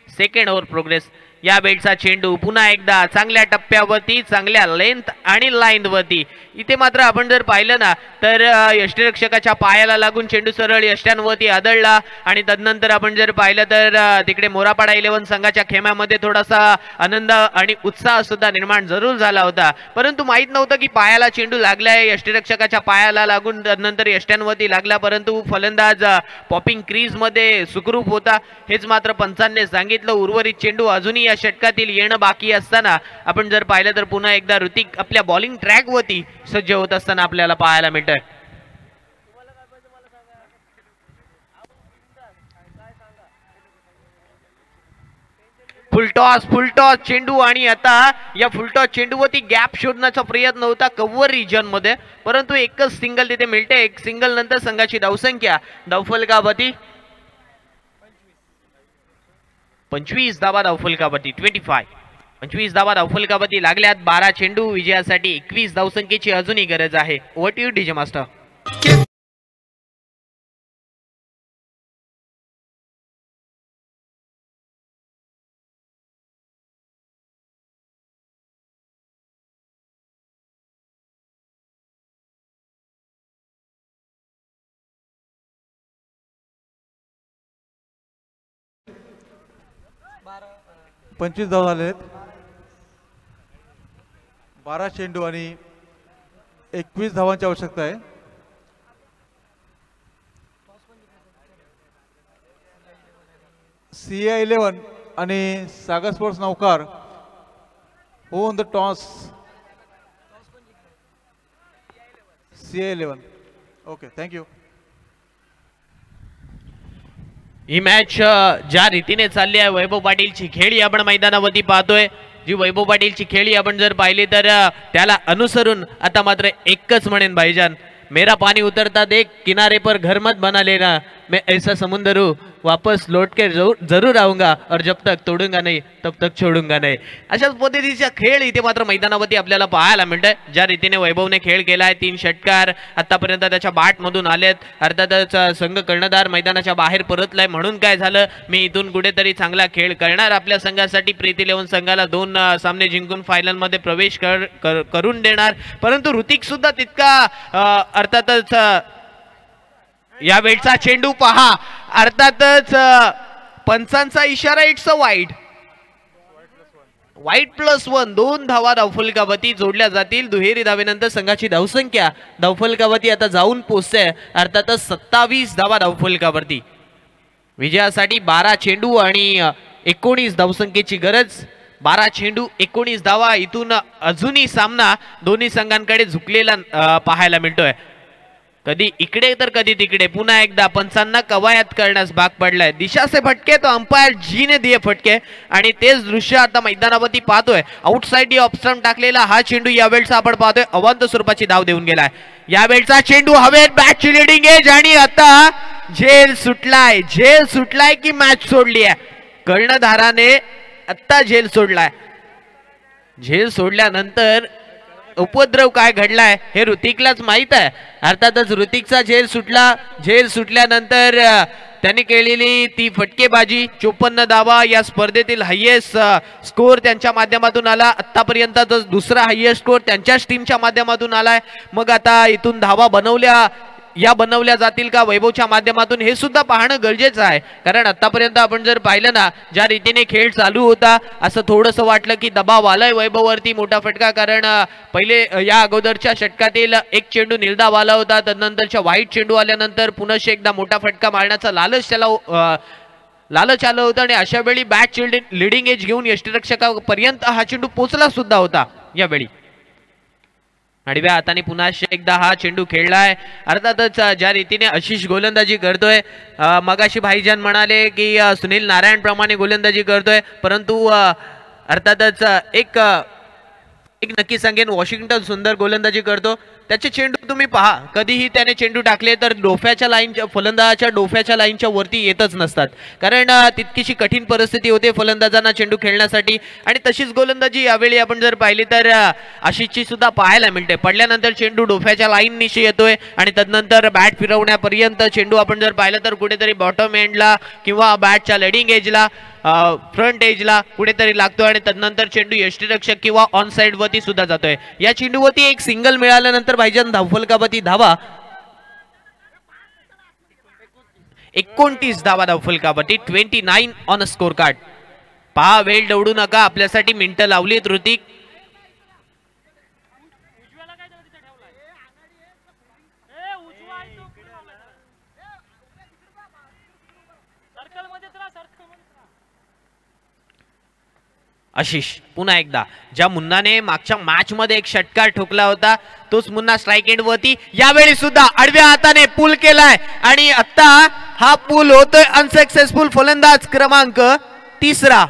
Second over progress. या बेटचा चेंडू पुन्हा एकदा चांगल्या टप्प्यावरती, चांगल्या लेंथ आणि लाईन वरती. इथे मात्र आपण जर पाहिलं ना तर यष्टीरक्षकाच्या पायाला लागून चेंडू सरळ यष्ट्यांवरती आदळला. आणि तदनंतर आपण जर पाहिलं तर तिकडे मोरापाडा 11 संघाच्या खेम्यामध्ये थोडासा आनंद आणि उत्साह सुद्धा निर्माण जरूर झाला होता, परंतु माहित नव्हतं की पायाला चेंडू लागलाय. यष्टीरक्षकाच्या पायाला लागून तदनंतर यष्ट्यांवरती लागला, परंतु फलंदाज पॉपिंग क्रीज मध्ये सुखरूप होता, हेच मात्र पंचांनी सांगितलं. उर्वरित चेंडू अजूनही या षटकातील येणं बाकी असताना आपण जर पाहिलं तर पुन्हा एकदा ऋतिक आपल्या बॉलिंग ट्रॅक वरती सज्ज होत असताना आपल्याला पाहायला मिळतंय. फुलटॉस चेंडू. आणि आता या फुलटॉस चेंडूवरती गॅप शोधण्याचा प्रयत्न होता कव्हर रिजन मध्ये, परंतु एकच सिंगल तिथे मिळते. एक सिंगल नंतर संघाची धावसंख्या धावफलकावरती 25 धावा धावफलकावरती. 25 धावा धावफलकावरती लागल्यात. 12 चेंडू. विजयासाठी 21 धावसंख्येची अजूनही गरज आहे. Over to you DJ master. पंचवीस धावा झाले आहेत. 12 चेंडू आणि 21 धावांची आवश्यकता आहे. CA 11 आणि सागर स्पोर्ट्स नौकार हो on the toss. CA 11. Okay, thank you. He match ज्या रीतीने चालली आहे, वैभव पाटीलची खेळी आपण मैदानावरती पाहतोय. जी वैभव पाटीलची खेळी आपण जर पाहिली तर त्याला अनुसरून आता मात्र एकच म्हणेन भाईजान, मेरा पानी उतरता देख किनारे पर घर मत बना लेना, मैं ऐसा समुंदर हूं वापस लौट के जरूर आऊंगा और जब तक तोडूंगा नाही तब तक छोडूंगा नाही. अशाच पद्धतीचा खेळ इथे मात्र मैदानावरती आपल्याला पाहायला मिळतोय. ज्या रीतीने वैभवने खेळ केलाय, 3 षटकार आतापर्यंत त्याच्या बॅट मधून आलेत. अर्थातच संघ कर्णधार मैदानाच्या बाहेर परतलाय म्हणून काय झालं, मी इथून कुठेतरी चांगला खेळ करणार आपल्या संघासाठी. प्रीती इलेव्हन संघाला 2 सामने जिंकून फायनल मध्ये प्रवेश करून देणार. परंतु ऋतिक सुद्धा तितका अर्थातच या वेळचा चेंडू पहा, अर्थातच पंचांचा इशारा, इट्स अ वाईड +1. 2 धावा धावफलकावरती जोडल्या जातील. दुहेरी धावेनंतर संघाची धावसंख्या धावफलकावरती आता जाऊन पोहोचते अर्थातच 27 धावा धावफलकावरती. विजयासाठी 12 चेंडू आणि 19 धावसंख्येची गरज. 12 चेंडू 19 धावा. इथून अजूनही सामना दोन्ही संघांकडे झुकलेला पाहायला मिळतोय. कधी इकडे तर कधी तिकडे. पुन्हा एकदा पंचांना कवायत करण्यास भाग पडलाय. दिशा से फटके तो अंपायर जी ने दिए फटके आणि तेच दृश्य आता मैदानावरती पाहतोय. आउटसाइड ऑफ स्टंप टाकलेला हा चेंडू यावेळचा आपण पाहतोय अवांत स्वरूपाची धाव देऊन गेलाय. यावेळचा चेंडू हवेत, बॅटची लिडिंग एज आणि आता झेल सुटलाय की मॅच सोडली आहे. कर्णधाराने आता झेल सोडलाय. झेल सोडल्यानंतर उपद्रव काय घडलाय हे ऋतिकलाच माहित आहे. अर्थातच ऋतिकचा झेल सुटल्यानंतर त्यांनी केलेली ती फटकेबाजी 54 धावा या स्पर्धेतील हायेस्ट स्कोर त्यांच्या माध्यमातून आला. आतापर्यंतचा दुसरा हायेस्ट स्कोर त्यांच्याच टीमच्या माध्यमातून आलाय. मग आता इथून धावा बनवल्या जातील का वैभवच्या माध्यमातून हे सुद्धा पाहणं गरजेचं आहे. कारण आतापर्यंत आपण जर पाहिलं ना, ज्या रीतीने खेळ चालू होता असं थोडंसं वाटलं की दबाव आलाय वैभववरती मोठा फटका. कारण पहिले या अगोदरच्या षटकातील एक चेंडू निर्धाव आला होता, त्यानंतरच्या वाईट चेंडू आल्यानंतर पुन्हा एकदा मोठा फटका मारण्याचा लालच आलं होतं आणि अशा वेळी बॅट लिडिंग एज घेऊन यष्टिरक्षकापर्यंत हा चेंडू पोचला सुद्धा होता. यावेळी आडव्या हाताने पुन्हा एकदा हा चेंडू खेळलाय. अर्थातच ज्या रीतीने आशिष गोलंदाजी करतोय, मगाशी भाईजान म्हणाले की सुनील नारायण प्रमाणे गोलंदाजी करतोय, परंतु अर्थातच एक नक्की सांगेन वॉशिंग्टन सुंदर गोलंदाजी करतो. त्याचे चेंडू तुम्ही पहा, कधीही त्याने चेंडू टाकले तर डोफ्याच्या लाईनच्या फलंदाजाच्या डोफ्याच्या लाईनच्या वरती येतच नसतात. कारण तितकीशी कठीण परिस्थिती होते फलंदाजांना चेंडू खेळण्यासाठी. आणि तशीच गोलंदाजी यावेळी आपण जर पाहिली तर आशिषची सुद्धा पाहायला मिळते. पडल्यानंतर चेंडू डोफ्याच्या लाईन निशी येतोय आणि तदनंतर बॅट फिरवण्यापर्यंत चेंडू आपण जर पाहिलं तर कुठेतरी बॉटम एंडला किंवा बॅटच्या लेडिंग एजला फ्रंट एजला कुठेतरी लागतोय आणि तदनंतर चेंडू यष्टिरक्षक किंवा ऑन साइड वरती सुद्धा जातोय. या चेंडूवरती एक सिंगल मिळाल्यानंतर भाईजान धावफलकावरती धावा 29 धावा धावफलकावरती 29 ऑन अ स्कोर कार्ड. पहा, वेळ दौडू नका, आपल्यासाठी मिनिटं लावलीत ऋतिक. आशिष पुन्हा एकदा, ज्या मुन्नाने मागच्या मॅच मध्ये एक षटकार ठोकला होता तोच मुन्ना स्ट्राइक एंड वरती यावेळी सुद्धा आडव्या हाताने पूल केलाय आणि आता हा पूल होतोय अनसक्सेसफुल. फलंदाज क्रमांक 3.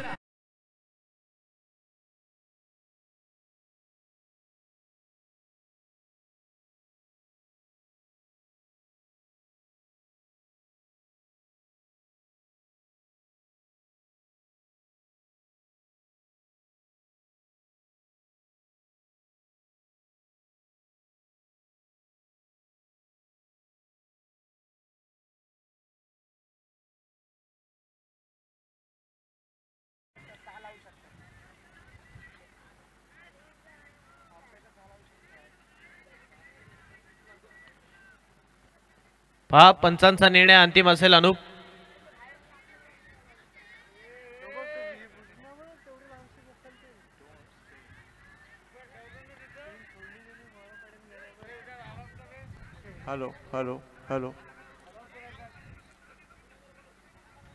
पहा, पंचांचा निर्णय अंतिम असेल. अनुप हॅलो हॅलो हॅलो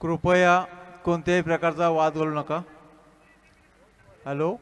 कृपया कोणत्याही प्रकारचा वाद घालू नका. हॅलो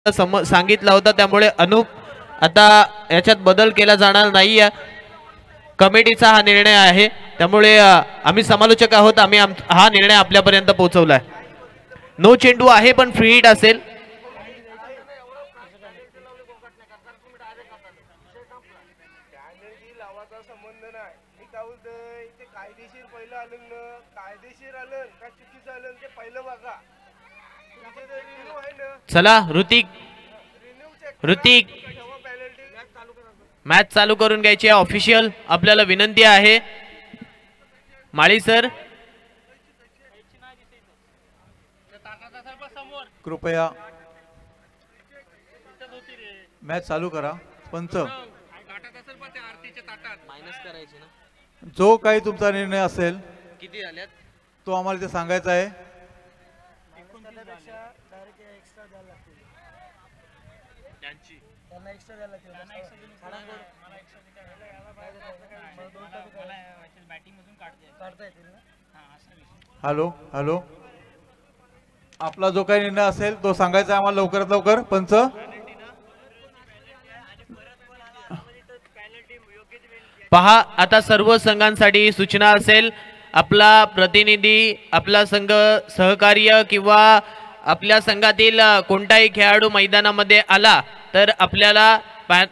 सांगितला होता, त्यामुळे अनूप आता याच्यात बदल केला जाणार नाहीये. कमिटीचा हा निर्णय आहे, त्यामुळे आम्ही समालोचक आहोत, आम्ही हा निर्णय आपल्यापर्यंत पोहोचवलाय. नो चेंडू आहे पण फ्री हिट असेल. चला ऋतिक मॅच चालू करून घ्यायची आहे. ऑफिशियल आपल्याला विनंती आहे. माळी सर कृपया मॅच चालू करा. पंच, जो काही तुमचा निर्णय असेल किती झाल्यात तो आम्हाला ते सांगायचा आहे. हॅलो हॅलो, आपला जो काही निर्णय असेल तो सांगायचा आहे आम्हाला लवकरात लवकर. पंच, पहा आता सर्व संघांसाठी सूचना असेल. आपला प्रतिनिधी, आपला संघ सहकार्य किंवा आपल्या संघातील कोणताही खेळाडू मैदानामध्ये आला तर आपल्याला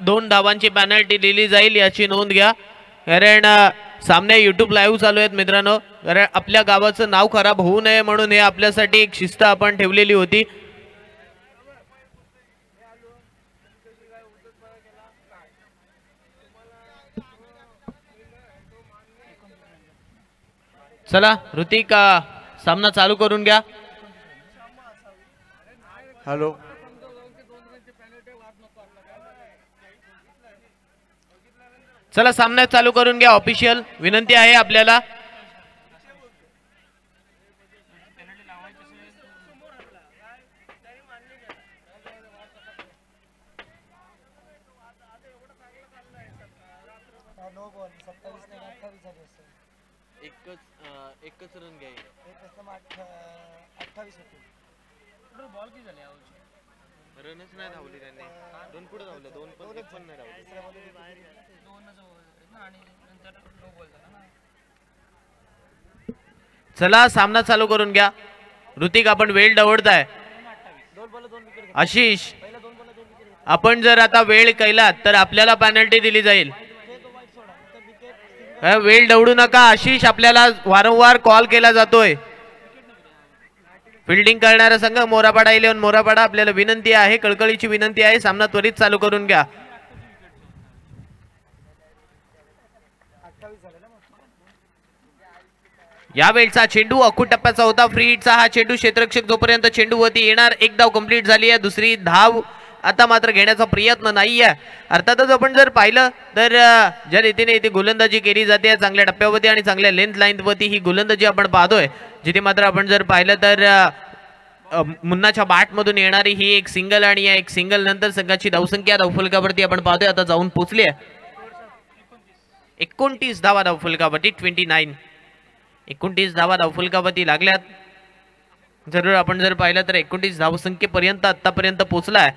2 धावांची पेनल्टी दिली जाईल, याची नोंद घ्या. कारण सामने यूट्यूब लाईव्ह चालू आहेत मित्रांनो. कारण आपल्या गावाचं नाव खराब होऊ नये म्हणून हे आपल्यासाठी एक शिस्त आपण ठेवलेली होती. चला ऋतिक, सामना चालू करून घ्या. हॅलो, चला सामना चालू करून घ्या. ऑफिशियल विनंती आहे आपल्याला. एकच रन घ्याय. रनच नाही धावली त्यांनी. 2 पुढे धावले, 2 पण 1 पण नाही धावले. चला सामना चालू करून घ्या. ऋतिक, आपण वेळ दवडताय. आशिष, आपण जर आता वेळ केला तर आपल्याला पेनल्टी दिली जाईल. वेळ दवडू नका आशिष, आपल्याला वारंवार कॉल केला जातोय. फिल्डिंग करणारा संघ मोरापाडा 11 मोरापाडा, आपल्याला विनंती आहे, कळकळीची विनंती आहे, सामना त्वरित चालू करून घ्या. यावेळचा चेंडू अखूट टप्प्याचा होता. फ्री हिटचा हा चेंडू. क्षेत्ररक्षक जोपर्यंत चेंडूवरती येणार, 1 धाव कंप्लीट झाली आहे. दुसरी धाव आता मात्र घेण्याचा प्रयत्न नाहीये. अर्थातच आपण जर पाहिलं तर ज्या रीतीने इथे गोलंदाजी केली जाते चांगल्या टप्प्यावरती आणि चांगल्या लेंथ लाईनवरती ही गोलंदाजी आपण पाहतोय, जिथे मात्र आपण जर पाहिलं तर मुन्नाच्या बॅट मधून येणारी ही एक सिंगल आणि या एक सिंगल नंतर संघाची धावसंख्या धावफलकावरती आपण पाहतोय आता जाऊन पोहोचली आहे. 29 धावा धावफलकावरती. 29 धावा धावफलकावरती लागल्यात. जरूर आपण जर पाहिलं तर 29 धावसंख्येपर्यंत आतापर्यंत पोहोचलाय.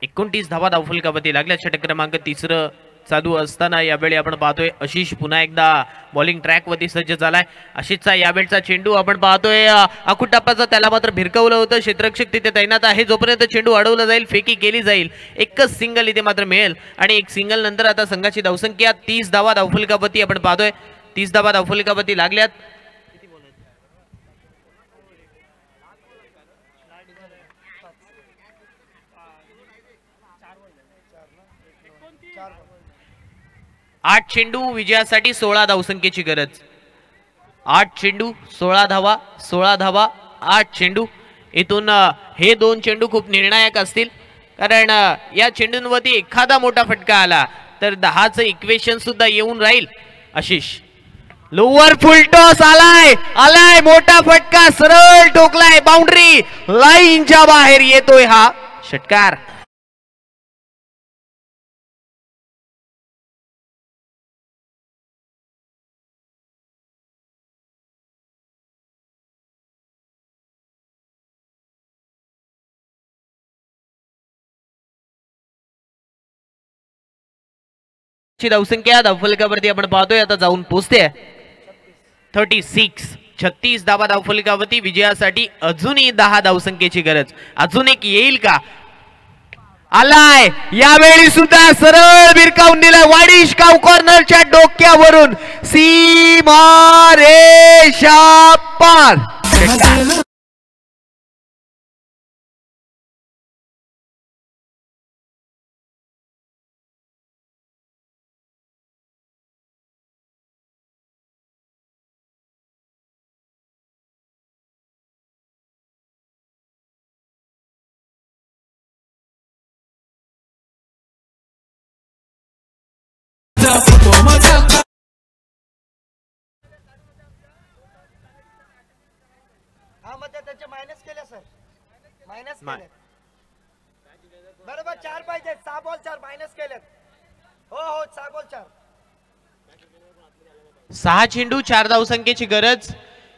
29 धावा धावफलकावरती लागल्या. षटक क्रमांक 3 चालू असताना यावेळी आपण पाहतोय आशिष पुन्हा एकदा बॉलिंग ट्रॅक वरती सज्ज झालाय. आशिषचा यावेळचा चेंडू आपण पाहतोय अखूट टप्प्याचा, त्याला मात्र भिरकवलं होतं. क्षेत्ररक्षक तिथे तैनात आहे. जोपर्यंत चेंडू अडवला जाईल, फेकी केली जाईल, एकच सिंगल इथे मात्र मिळेल आणि एक सिंगल नंतर आता संघाची धावसंख्या 30 धावा धावफलकावरती आपण पाहतोय. 30 धावा धावफलकावरती लागल्यात. आठ चेंडू विजयासाठी 16 धावसंख्येची गरज. 8 चेंडू 16 धावा, 16 धावा 8 चेंडू. इथून हे 2 चेंडू खूप निर्णायक असतील, कारण या चेंडूंवरती एखादा मोठा फटका आला तर 10चं इक्वेशन सुद्धा येऊन राहील. आशिष लोअर फुल टॉस आलाय मोठा फटका, सरळ ठोकलाय, बाउंड्री लाईनच्या बाहेर येतोय हा षटकार. ची धावसंख्या धावफलकावरती आपण पाहतोय आता जाऊन पोहोचते 36 धावा धावफलकावरती. विजयासाठी अजूनही 10 धावसंख्येची गरज. अजून एक येईल का? आलाय. यावेळी सुद्धा सरळ भिरकावून दिलाय. वाडिश काव कॉर्नरच्या डोक्यावरून सीमा रेषा पार. त्याचे मायनस केले सर. मायनस केले. बरोबर 4 पाहिजे. 6 बॉल 4 मायनस केलेत. हो 6 बॉल 4. 6 चेंडू 4 धावसंख्येची गरज.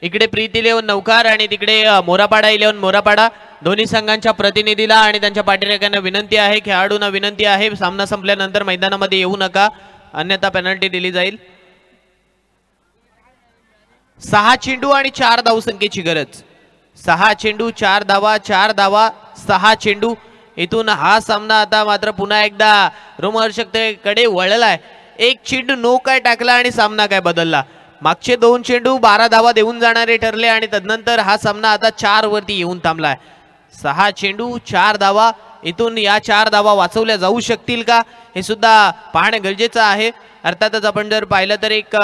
इकडे प्रीत 11 नौकार आणि तिकडे मोरापाडा 11 मोरापाडा. दोन्ही संघांच्या प्रतिनिधीला आणि त्यांच्या पाठीराख्यांना विनंती आहे, खेळाडूंना विनंती आहे, सामना संपल्यानंतर मैदानामध्ये येऊ नका, अन्यथा पेनल्टी दिली जाईल. 6 चेंडू आणि 4 धावसंख्येची गरज. 6 चेंडू 4 धावा 4 धावा 6 चेंडू. इथून हा सामना आता मात्र पुन्हा एकदा रोमहर्षकतेकडे वळलाय. एक चेंडू नो काय टाकला आणि सामना काय बदलला. मागचे 2 चेंडू 12 धावा देऊन जाणारे ठरले आणि तदनंतर हा सामना आता 4 वरती येऊन थांबलाय. 6 चेंडू 4 धावा. इथून या 4 धावा वाचवल्या जाऊ शकतील का हे सुद्धा पाहणं गरजेचं आहे. अर्थातच आपण जर पाहिलं तर एक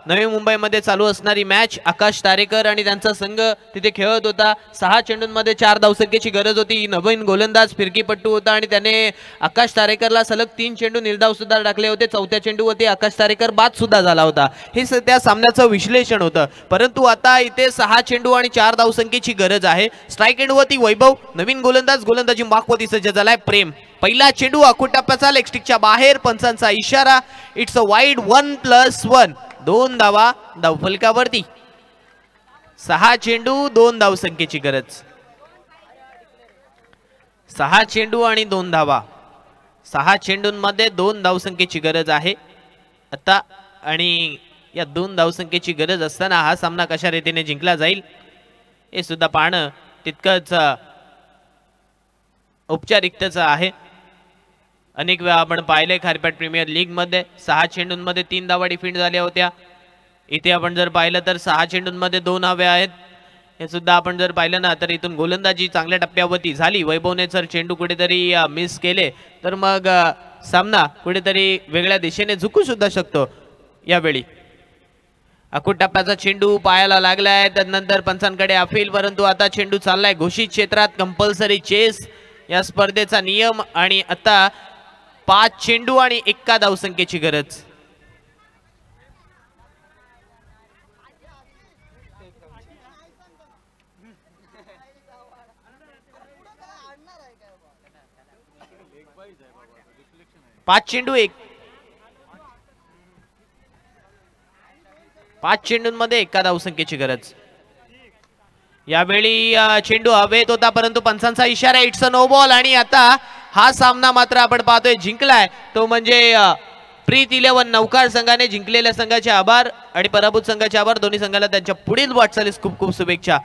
नवी मुंबईमध्ये चालू असणारी मॅच, आकाश तारेकर आणि त्यांचा संघ तिथे खेळत होता. 6 चेंडूंमध्ये 4 धावसंख्येची गरज होती. नवीन गोलंदाज फिरकीपट्टू होता आणि त्याने आकाश तारेकरला सलग 3 चेंडू निर्धाव सुद्धा टाकले होते. 4थ्या चेंडूवरती आकाश तारेकर बाद सुद्धा झाला होता. हे त्या सामन्याचं विश्लेषण होतं. परंतु आता इथे 6 चेंडू आणि 4 धावसंख्येची गरज आहे. स्ट्राईक एंडवरती वैभव, नवीन गोलंदाज, गोलंदाजी मागवती सज्ज झालाय प्रेम. पहिला चेंडू आखूट टप्प्याचा लेग स्टिकच्या बाहेर, पंचांचा इशारा. It's a wide 1+1. 2 धावा धावफलकावरती. 6 चेंडू 2 धावसंख्येची गरज. 6 चेंडू आणि 2 धावा. 6 चेंडूंमध्ये 2 धावसंख्येची गरज आहे आता. आणि या 2 धावसंख्येची गरज असताना हा सामना कशा रीतीने जिंकला जाईल हे सुद्धा पाहणं तितकंच औपचारिकतेचं आहे. अनेक वेळा आपण पाहिले खारपेट प्रीमियर लीग मध्ये 6 चेंडूंमध्ये 3 धावा डिफेंड झाल्या होत्या. इथे आपण जर पाहिलं तर 6 चेंडूंमध्ये 2 धावे आहेत. हे सुद्धा आपण जर पाहिलं ना तर इथून गोलंदाजी चांगल्या टप्प्यावरती झाली. वैभवने जर चेंडू कुठेतरी मिस केले तर मग सामना कुठेतरी वेगळ्या दिशेने झुकू सुद्धा शकतो. यावेळी आखूट टप्प्याचा चेंडू पायाला लागलाय. त्यानंतर पंचांकडे अपील, परंतु आता चेंडू चाललाय घोषित क्षेत्रात. कंपल्सरी चेस या स्पर्धेचा नियम. आणि आता 5 चेंडू आणि 1 धावसंख्येची गरज. पाच चेंडूंमध्ये 1 धावसंख्येची गरज. यावेळी चेंडू हवेत होता परंतु पंचांचा इशारा. It's a no ball. आणि आता हा सामना मात्र आपण पाहतोय जिंकलाय तो म्हणजे प्रीत 11 नौकार संघाने. जिंकलेल्या संघाचे आभार आणि पराभूत संघाचे आभार. दोन्ही संघाला त्यांच्या पुढील वाटचालीस खूप खूप शुभेच्छा.